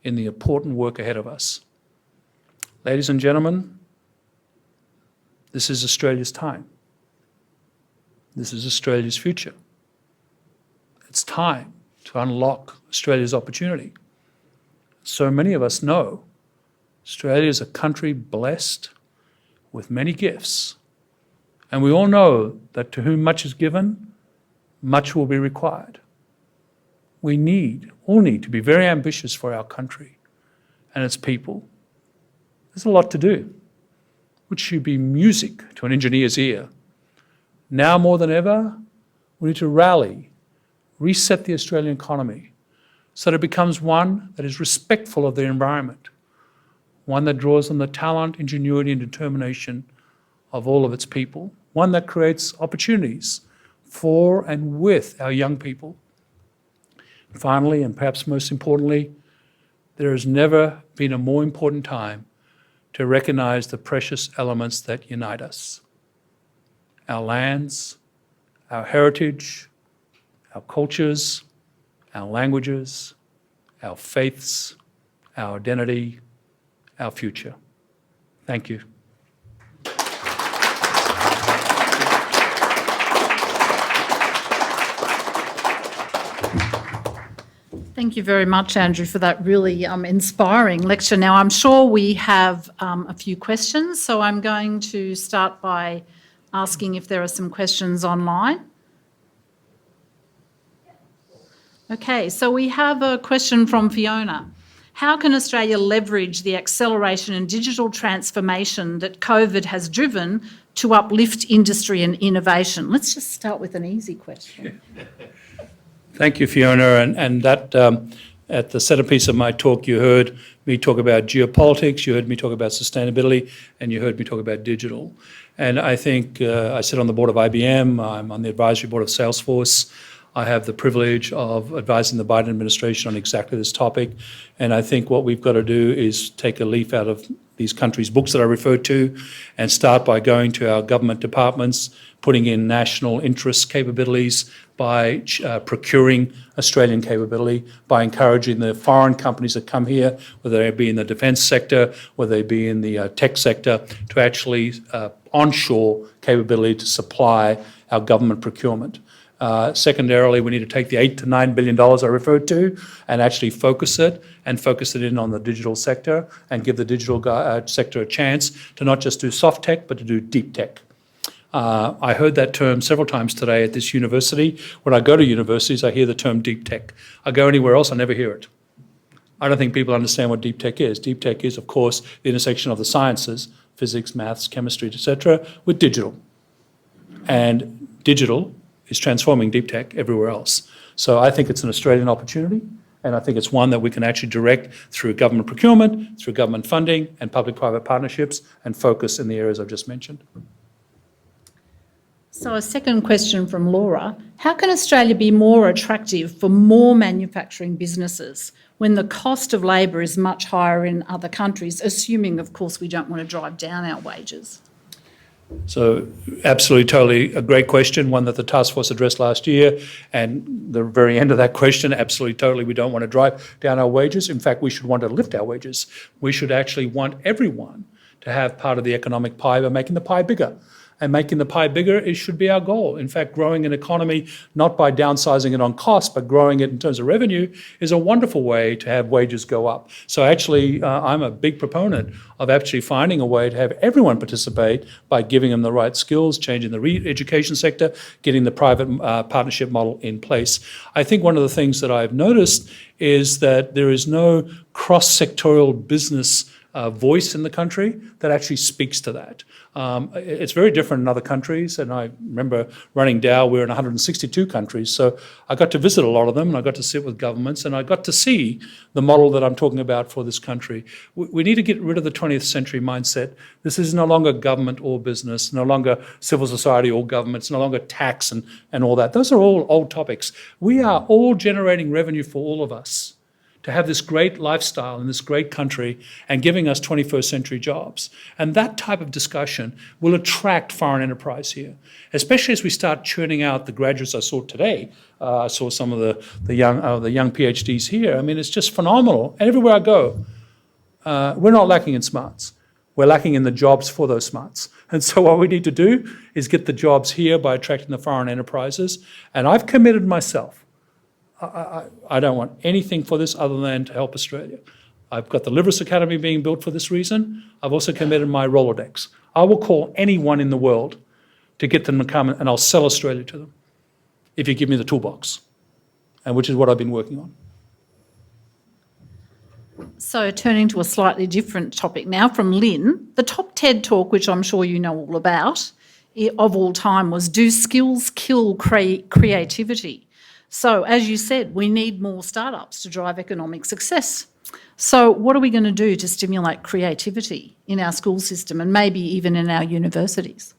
in the important work ahead of us. Ladies and gentlemen, this is Australia's time. This is Australia's future. It's time to unlock Australia's opportunity. So many of us know Australia is a country blessed with many gifts. And we all know that to whom much is given, much will be required. We all need to be very ambitious for our country and its people. There's a lot to do, which should be music to an engineer's ear. Now more than ever, we need to rally, reset the Australian economy so that it becomes one that is respectful of the environment, one that draws on the talent, ingenuity and determination of all of its people, one that creates opportunities for and with our young people. Finally, and perhaps most importantly, there has never been a more important time to recognise the precious elements that unite us. Our lands, our heritage, our cultures, our languages, our faiths, our identity, our future. Thank you.
Thank you very much, Andrew, for that really inspiring lecture. Now, I'm sure we have a few questions, so I'm going to start by asking if there are some questions online. Okay, so we have a question from Fiona. How can Australia leverage the acceleration in digital transformation that COVID has driven to uplift industry and innovation? Let's just start with an easy question.
Thank you, Fiona. And that at the centrepiece of my talk, you heard me talk about geopolitics, you heard me talk about sustainability, and you heard me talk about digital. And I think I sit on the board of IBM, I'm on the advisory board of Salesforce. I have the privilege of advising the Biden administration on exactly this topic. And I think what we've got to do is take a leaf out of these countries' books that I referred to and start by going to our government departments, putting in national interest capabilities, by procuring Australian capability, by encouraging the foreign companies that come here, whether they be in the defence sector, whether they be in the tech sector, to actually onshore capability to supply our government procurement. Secondarily, we need to take the $8 to $9 billion I referred to and actually focus it in on the digital sector and give the digital sector a chance to not just do soft tech, but to do deep tech. I heard that term several times today at this university. When I go to universities, I hear the term deep tech. I go anywhere else, I never hear it. I don't think people understand what deep tech is. Deep tech is, of course, the intersection of the sciences, physics, maths, chemistry, etc., with digital. And digital is transforming deep tech everywhere else. So I think it's an Australian opportunity, And I think it's one that we can actually direct through government procurement, through government funding and public-private partnerships and focus in the areas I've just mentioned.
So a second question from Laura. How can Australia be more attractive for more manufacturing businesses when the cost of labour is much higher in other countries, assuming, of course, we don't want to drive down our wages?
So absolutely, totally a great question, one that the task force addressed last year. And the very end of that question, absolutely, totally, we don't want to drive down our wages. In fact, we should want to lift our wages. We should actually want everyone to have part of the economic pie by making the pie bigger. And making the pie bigger, it should be our goal. In fact, growing an economy, not by downsizing it on cost, but growing it in terms of revenue, is a wonderful way to have wages go up. So actually, I'm a big proponent of actually finding a way to have everyone participate by giving them the right skills, changing the education sector, getting the private partnership model in place. I think one of the things that I've noticed is that there is no cross-sectorial business voice in the country that actually speaks to that. It's very different in other countries, and I remember running Dow, we were in 162 countries, so I got to visit a lot of them, and I got to sit with governments, and I got to see the model that I'm talking about for this country. We need to get rid of the 20th century mindset. This is no longer government or business, no longer civil society or government, it's no longer tax and all that. Those are all old topics. We are all generating revenue for all of us to have this great lifestyle in this great country and giving us 21st century jobs. And that type of discussion will attract foreign enterprise here, especially as we start churning out the graduates I saw today. I saw some of the young PhDs here. I mean, it's just phenomenal. And everywhere I go, we're not lacking in smarts. We're lacking in the jobs for those smarts. And so what we need to do is get the jobs here by attracting the foreign enterprises. And I've committed myself. I don't want anything for this other than to help Australia. I've got the Liveris Academy being built for this reason. I've also committed my Rolodex. I will call anyone in the world to get them to come, and I'll sell Australia to them if you give me the toolbox, and which is what I've been working on.
So turning to a slightly different topic now from Lynn, the top TED talk, which I'm sure you know all about, of all time was Do Skills Kill Creativity? So, as you said, we need more startups to drive economic success. So what are we going to do to stimulate creativity in our school system and maybe even in our universities?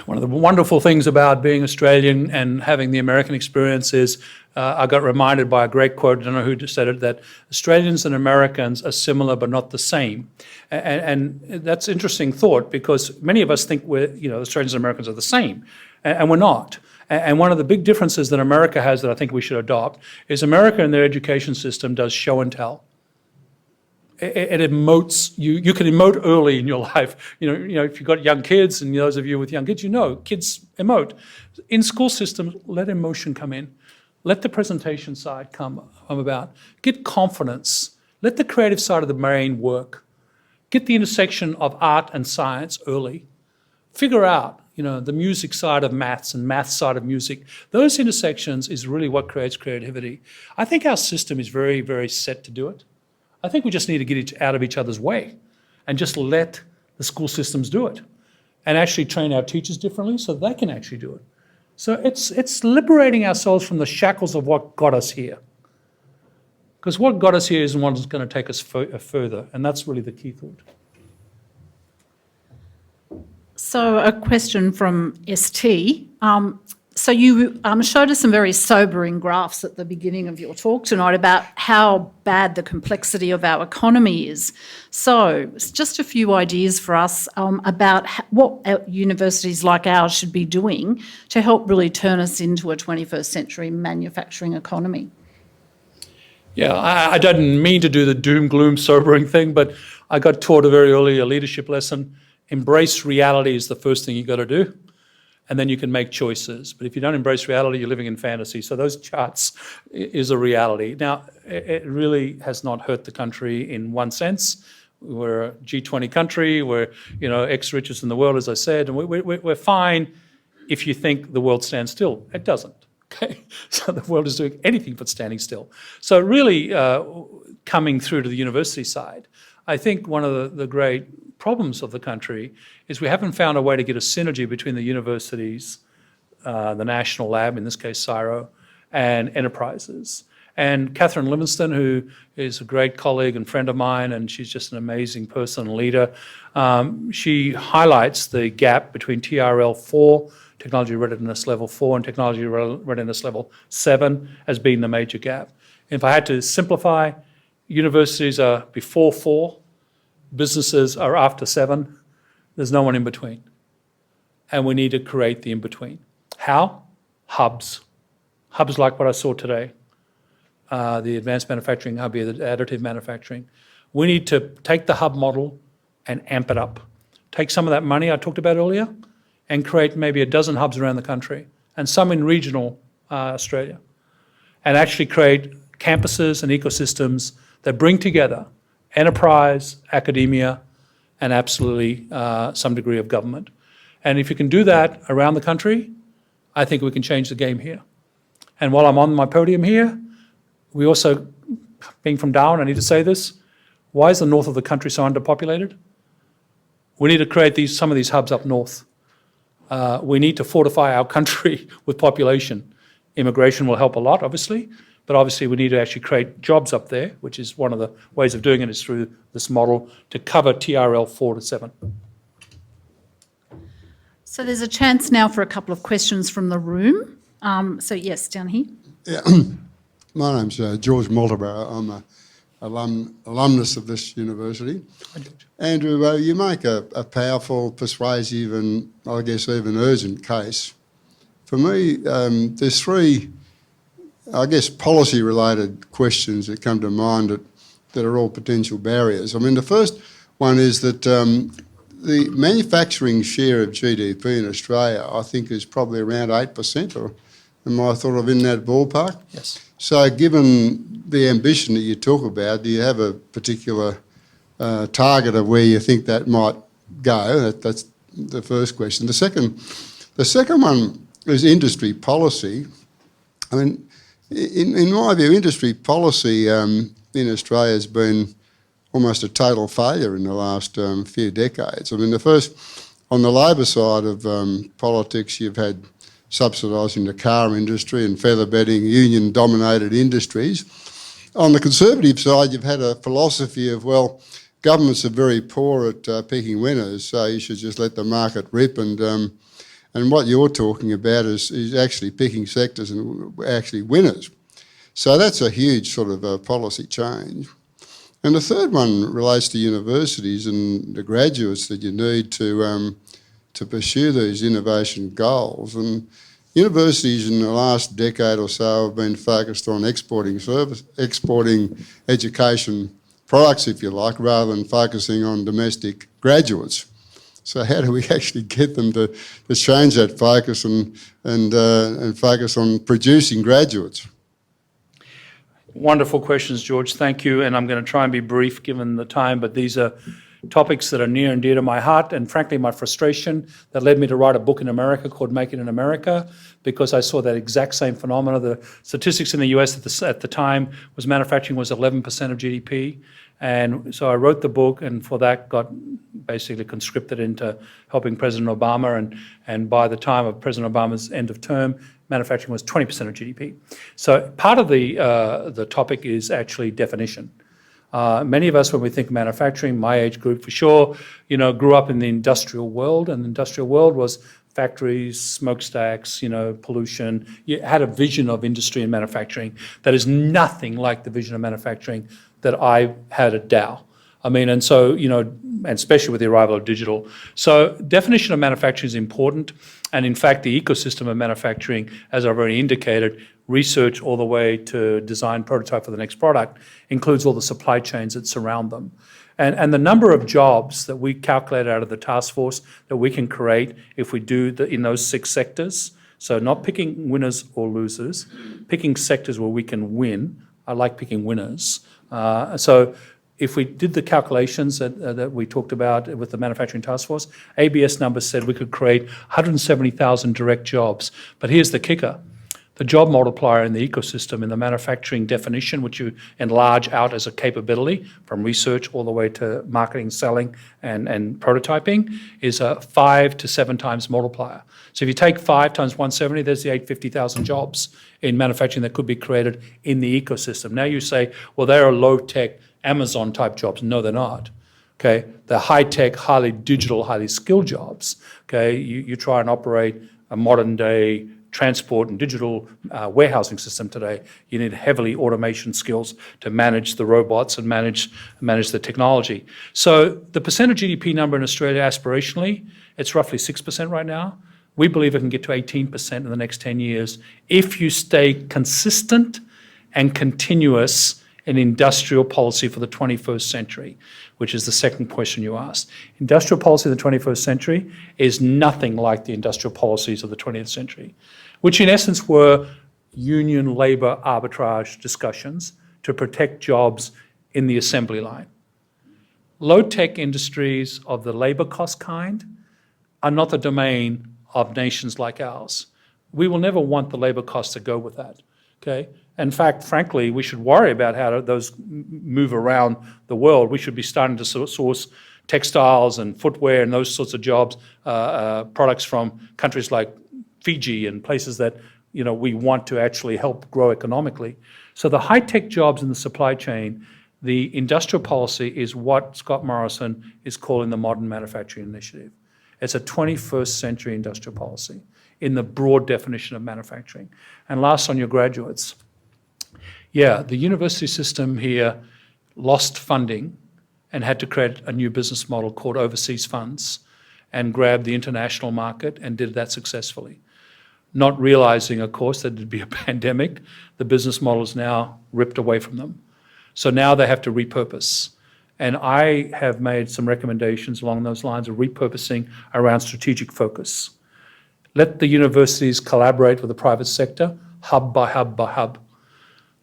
One of the wonderful things about being Australian and having the American experience is I got reminded by a great quote, I don't know who said it, that Australians and Americans are similar but not the same. And that's an interesting thought because many of us think Australians and Americans are the same, and we're not. And one of the big differences that America has that I think we should adopt is America in their education system does show and tell. It emotes. You can emote early in your life. You know, if you've got young kids, and those of you with young kids, kids emote. In school systems, let emotion come in. Let the presentation side come about. Get confidence. Let the creative side of the brain work. Get the intersection of art and science early. Figure out, the music side of maths and math side of music. Those intersections is really what creates creativity. I think our system is very, very set to do it. I think we just need to get out of each other's way and just let the school systems do it and actually train our teachers differently so they can actually do it. So it's liberating ourselves from the shackles of what got us here. Because what got us here isn't what's going to take us further, and that's really the key thought.
So a question from ST. So you showed us some very sobering graphs at the beginning of your talk tonight about how bad the complexity of our economy is. So it's just a few ideas for us about what universities like ours should be doing to help really turn us into a 21st century manufacturing economy.
Yeah, I didn't mean to do the doom, gloom, sobering thing, but I got taught very early a leadership lesson. Embrace reality is the first thing you got to do, and then you can make choices. But if you don't embrace reality, you're living in fantasy. So those charts is a reality. Now, it really has not hurt the country in one sense. We're a G20 country. We're, ex-richest in the world, as I said, and we're fine if you think the world stands still. It doesn't. Okay, so the world is doing anything but standing still. So really, coming through to the university side, I think one of the great problems of the country is we haven't found a way to get a synergy between the universities, the national lab, in this case CSIRO, and enterprises. And Catherine Livingston, who is a great colleague and friend of mine, and she's just an amazing person and leader, she highlights the gap between TRL 4, Technology Readiness Level 4, and Technology Readiness Level 7 as being the major gap. If I had to simplify, universities are before 4, businesses are after 7, there's no one in between. And we need to create the in-between. How? Hubs. Hubs like what I saw today. The advanced manufacturing hub here, the additive manufacturing. We need to take the hub model and amp it up. Take some of that money I talked about earlier and create maybe a dozen hubs around the country and some in regional Australia. And actually create campuses and ecosystems that bring together enterprise, academia, and absolutely some degree of government. And if you can do that around the country, I think we can change the game here. And while I'm on my podium here, we also, being from Darwin, I need to say this, why is the north of the country so underpopulated? We need to create some of these hubs up north. We need to fortify our country with population. Immigration will help a lot, obviously, but obviously we need to actually create jobs up there, which is one of the ways of doing it is through this model to cover TRL 4 to 7.
So there's a chance now for a couple of questions from the room. So yes, down here.
Yeah. My name's George Malterborough. I'm an alumnus of this university. Andrew, you make a powerful, persuasive and I guess even urgent case. For me, there's 3, I guess, policy-related questions that come to mind that are all potential barriers. I mean, the first one is that the manufacturing share of GDP in Australia, I think, is probably around 8%, or am I thought of in that ballpark?
Yes.
So given the ambition that you talk about, do you have a particular target of where you think that might go? That's the first question. The second one is industry policy. I mean, in my view, industry policy in Australia has been almost a total failure in the last few decades. I mean, on the Labor side of politics, you've had subsidising the car industry and feather bedding union-dominated industries. On the Conservative side, you've had a philosophy of, well, governments are very poor at picking winners, so you should just let the market rip. And what you're talking about is actually picking sectors and actually winners. So that's a huge sort of policy change. And the third one relates to universities and the graduates that you need to pursue these innovation goals. And universities in the last decade or so have been focused on exporting education products, if you like, rather than focusing on domestic graduates. So how do we actually get them to change that focus and focus on producing graduates?
Wonderful questions, George. Thank you. And I'm going to try and be brief given the time, but these are topics that are near and dear to my heart and frankly my frustration that led me to write a book in America called Make It in America, because I saw that exact same phenomena. The statistics in the US at the time was manufacturing was 11% of GDP. And so I wrote the book, and for that got basically conscripted into helping President Obama. And by the time of President Obama's end of term, manufacturing was 20% of GDP. So part of the topic is actually definition. Many of us, when we think manufacturing, my age group for sure, grew up in the industrial world, and the industrial world was factories, smokestacks, pollution. You had a vision of industry and manufacturing that is nothing like the vision of manufacturing that I had at Dow. I mean, and so, and especially with the arrival of digital. So definition of manufacturing is important. And in fact, the ecosystem of manufacturing, as I've already indicated, research all the way to design prototype for the next product, includes all the supply chains that surround them. And the number of jobs that we calculate out of the task force that we can create if we do in those 6 sectors, so not picking winners or losers, picking sectors where we can win. I like picking winners. So if we did the calculations that we talked about with the manufacturing task force, ABS numbers said we could create 170,000 direct jobs. But here's the kicker. the job multiplier in the ecosystem, in the manufacturing definition, which you enlarge out as a capability from research all the way to marketing, selling, and prototyping, is a 5 to 7 times multiplier. So if you take 5 times 170, there's the 850,000 jobs in manufacturing that could be created in the ecosystem. Now you say, well, they are low-tech, Amazon-type jobs. No, they're not. Okay, they're high-tech, highly digital, highly skilled jobs. Okay, you try and operate a modern-day transport and digital warehousing system today. You need heavily automation skills to manage the robots and manage the technology. So the percent of GDP number in Australia, aspirationally, it's roughly 6% right now. We believe it can get to 18% in the next 10 years if you stay consistent and continuous in industrial policy for the 21st century, which is the second question you asked. Industrial policy of the 21st century is nothing like the industrial policies of the 20th century, which in essence were union labour arbitrage discussions to protect jobs in the assembly line. Low-tech industries of the labour cost kind are not the domain of nations like ours. We will never want the labour costs to go with that, okay? In fact, frankly, we should worry about how those move around the world. We should be starting to source textiles and footwear and those sorts of jobs, products from countries like Fiji and places that we want to actually help grow economically. So the high-tech jobs in the supply chain, the industrial policy is what Scott Morrison is calling the Modern Manufacturing Initiative. It's a 21st century industrial policy in the broad definition of manufacturing. And last, on your graduates. Yeah, the university system here lost funding and had to create a new business model called overseas funds and grabbed the international market and did that successfully. Not realizing, of course, that it'd be a pandemic, the business model is now ripped away from them. So now they have to repurpose. And I have made some recommendations along those lines of repurposing around strategic focus. Let the universities collaborate with the private sector, hub by hub by hub.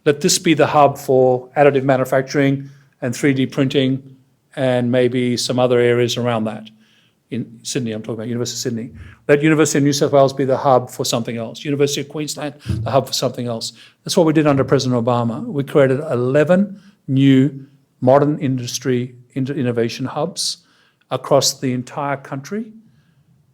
Let this be the hub for additive manufacturing and 3D printing and maybe some other areas around that. In Sydney, I'm talking about University of Sydney. Let University of New South Wales be the hub for something else. University of Queensland, the hub for something else. That's what we did under President Obama. We created 11 new modern industry innovation hubs across the entire country.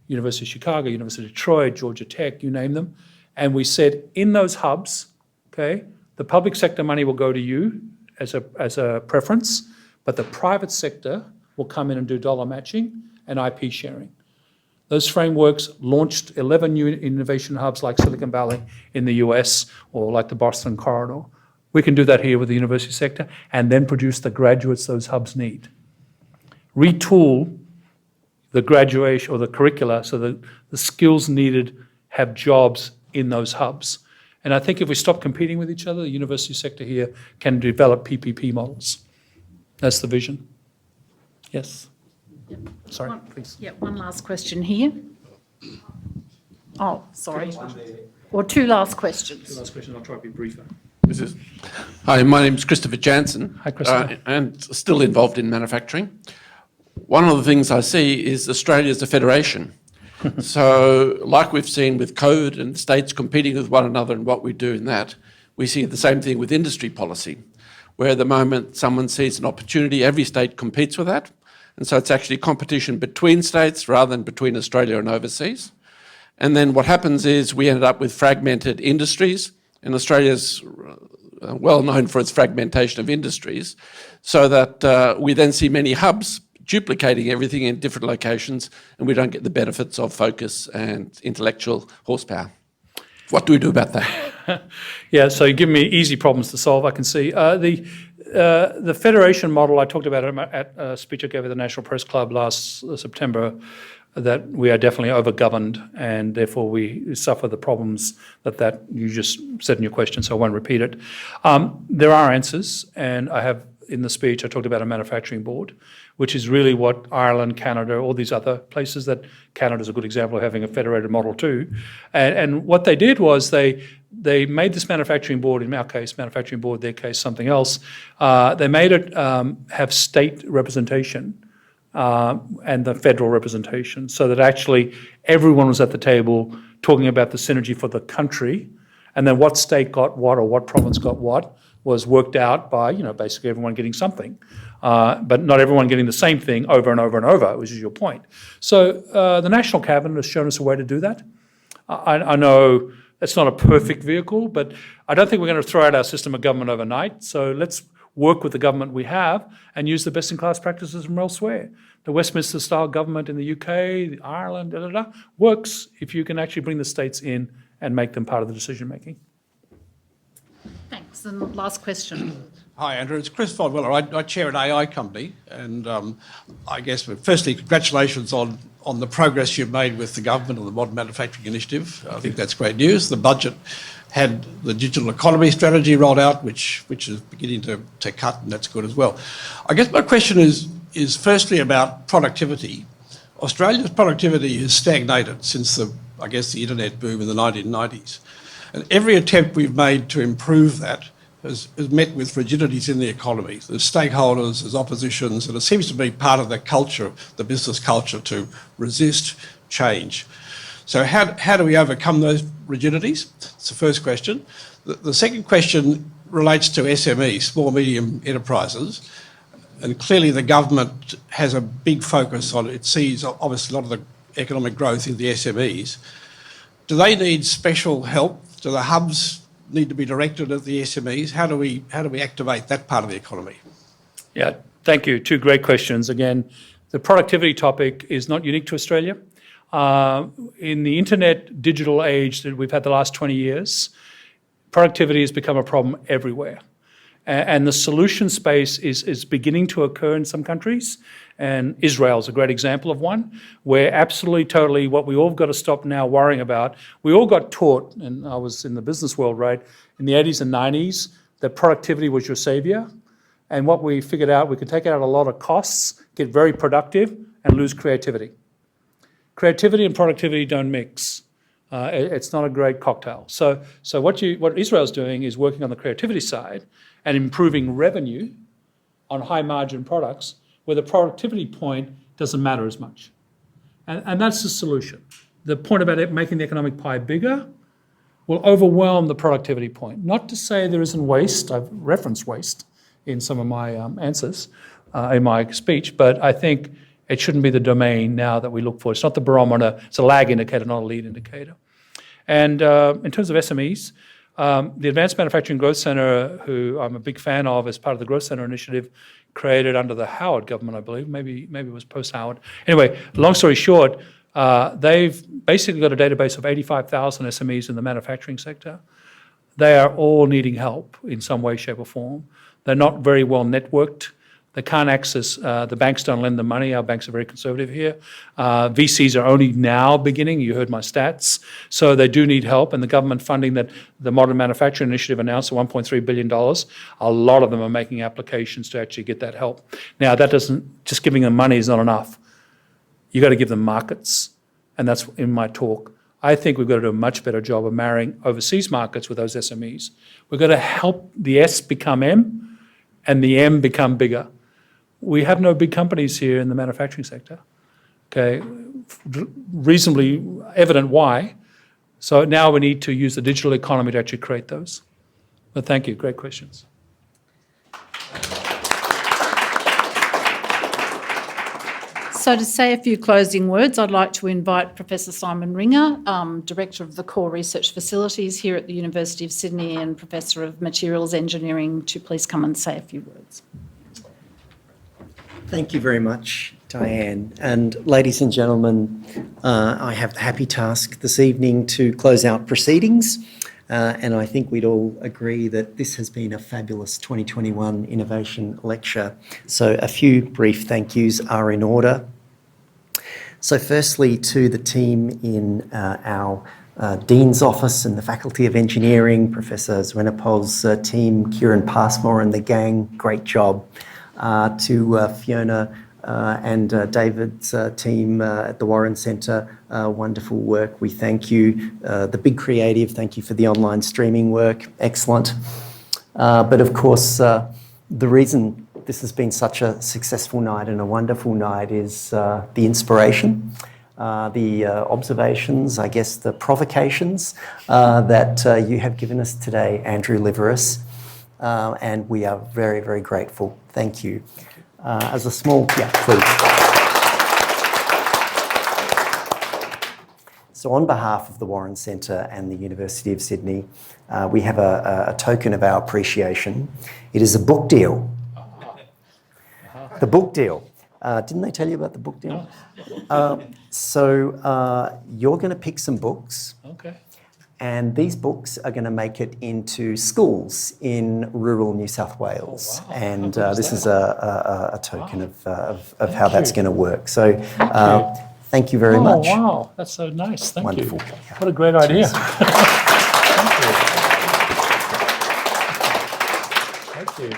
University of Chicago, University of Detroit, Georgia Tech, you name them. And we said in those hubs, okay, the public sector money will go to you as a preference, but the private sector will come in and do dollar matching and IP sharing. Those frameworks launched 11 new innovation hubs like Silicon Valley in the US or like the Boston Corridor. We can do that here with the university sector and then produce the graduates those hubs need. Retool the graduation or the curricula so that the skills needed have jobs in those hubs. And I think if we stop competing with each other, the university sector here can develop PPP models. That's the vision. Yes?
Yep.
Sorry, please.
Yeah, one last question here. Oh, sorry. Or two last questions.
Last question, I'll try to be briefer.
Hi, my name's Christopher Jansen.
Hi, Christopher.
And still involved in manufacturing. One of the things I see is Australia's a federation. So like we've seen with COVID and states competing with one another and what we do in that, we see the same thing with industry policy, where at the moment someone sees an opportunity, every state competes with that. And so it's actually competition between states rather than between Australia and overseas. And then what happens is we ended up with fragmented industries, and Australia's well known for its fragmentation of industries, so that we then see many hubs duplicating everything in different locations, and we don't get the benefits of focus and intellectual horsepower. What do we do about that?
Yeah, so you give me easy problems to solve, I can see. The federation model, I talked about it at a speech I gave at the National Press Club last September, that we are definitely over-governed and therefore we suffer the problems that you just said in your question, so I won't repeat it. There are answers, and I have in the speech I talked about a manufacturing board, which is really what Ireland, Canada, all these other places that Canada's a good example of having a federated model too. And what they did was they made this manufacturing board, in our case, manufacturing board, their case, something else. They made it have state representation and the federal representation so that actually everyone was at the table talking about the synergy for the country And then what state got what or what province got what was worked out by, basically everyone getting something. But not everyone getting the same thing over and over and over, which is your point. So the National Cabinet has shown us a way to do that. I know it's not a perfect vehicle, but I don't think we're going to throw out our system of government overnight. So let's work with the government we have and use the best-in-class practices from elsewhere. The Westminster-style government in the UK, Ireland, works if you can actually bring the states in and make them part of the decision-making.
Thanks. And the last question.
Hi, Andrew. It's Chris Fodweller. I chair an AI company, and I guess, firstly, congratulations on the progress you've made with the government on the Modern Manufacturing Initiative. I think that's great news. The budget had the digital economy strategy rolled out, which is beginning to cut, and that's good as well. I guess my question is firstly about productivity. Australia's productivity has stagnated since the internet boom in the 1990s. And every attempt we've made to improve that has met with rigidities in the economy. There's stakeholders, there's oppositions, and it seems to be part of the culture, the business culture, to resist change. So how do we overcome those rigidities? That's the first question. The second question relates to SMEs, small, medium enterprises. And clearly the government has a big focus on it. Sees obviously a lot of the economic growth in the SMEs. Do they need special help? Do the hubs need to be directed at the SMEs? How do we activate that part of the economy?
Yeah, thank you. Two great questions. Again, the productivity topic is not unique to Australia. In the internet digital age that we've had the last 20 years, productivity has become a problem everywhere. And the solution space is beginning to occur in some countries. And Israel is a great example of one, where absolutely, totally, what we all got to stop now worrying about, we all got taught, and I was in the business world, right, in the 80s and 90s, that productivity was your savior. And what we figured out, we could take out a lot of costs, get very productive, and lose creativity. Creativity and productivity don't mix. It's not a great cocktail. So what Israel's doing is working on the creativity side and improving revenue on high margin products where the productivity point doesn't matter as much. And that's the solution. The point about it making the economic pie bigger will overwhelm the productivity point. Not to say there isn't waste. I've referenced waste in some of my answers in my speech, but I think it shouldn't be the domain now that we look for. It's not the barometer. It's a lag indicator, not a lead indicator. And in terms of SMEs, the Advanced Manufacturing Growth Centre, who I'm a big fan of as part of the Growth Centre initiative, created under the Howard government, I believe. Maybe it was post-Howard. Anyway, long story short, they've basically got a database of 85,000 SMEs in the manufacturing sector. They are all needing help in some way, shape or form. They're not very well networked. They can't access, the banks don't lend them money. Our banks are very conservative here. VCs are only now beginning. You heard my stats. So they do need help. And the government funding that the Modern Manufacturing Initiative announced, $1.3 billion, a lot of them are making applications to actually get that help. Now, that doesn't, just giving them money is not enough. You got to give them markets. And that's in my talk. I think we've got to do a much better job of marrying overseas markets with those SMEs. We've got to help the S become M and the M become bigger. We have no big companies here in the manufacturing sector, okay? Reasonably evident why. So now we need to use the digital economy to actually create those. But thank you, great questions.
So to say a few closing words, I'd like to invite Professor Simon Ringer, Director of the Core Research Facilities here at the University of Sydney and Professor of Materials Engineering, to please come and say a few words.
Thank you very much, Diane. And ladies and gentlemen, I have the happy task this evening to close out proceedings. And I think we'd all agree that this has been a fabulous 2021 Innovation Lecture. So a few brief thank yous are in order. So firstly, to the team in our Dean's Office and the Faculty of Engineering, Professor Zwenopol's team, Kieran Passmore and the gang, great job. To Fiona and David's team at the Warren Centre, wonderful work. We thank you. The Big Creative, thank you for the online streaming work, excellent. But of course, the reason this has been such a successful night and a wonderful night is the inspiration. the observations, I guess the provocations that you have given us today, Andrew Liveris, and we are very, very grateful. Thank you. As a small, yeah, please. So on behalf of the Warren Centre and the University of Sydney, we have a token of our appreciation. It is a book deal. The book deal. Didn't they tell you about the book deal? So you're going to pick some books.
Okay.
And these books are going to make it into schools in rural New South Wales.
Oh, wow.
And
How good
this
is
is a token of how that's
you.
going to work. So thank you very
Oh,
much.
wow. That's so nice. Thank
Wonderful.
you. What a great idea. Thank you.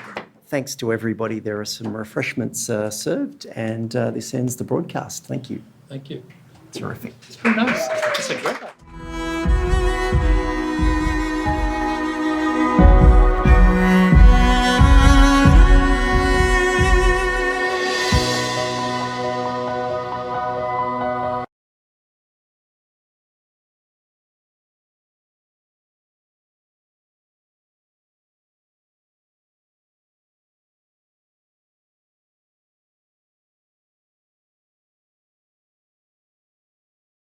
Thanks to everybody. There are some refreshments served, and this ends the broadcast. Thank you.
Thank you.
Terrific.
It's very nice. That's a great idea.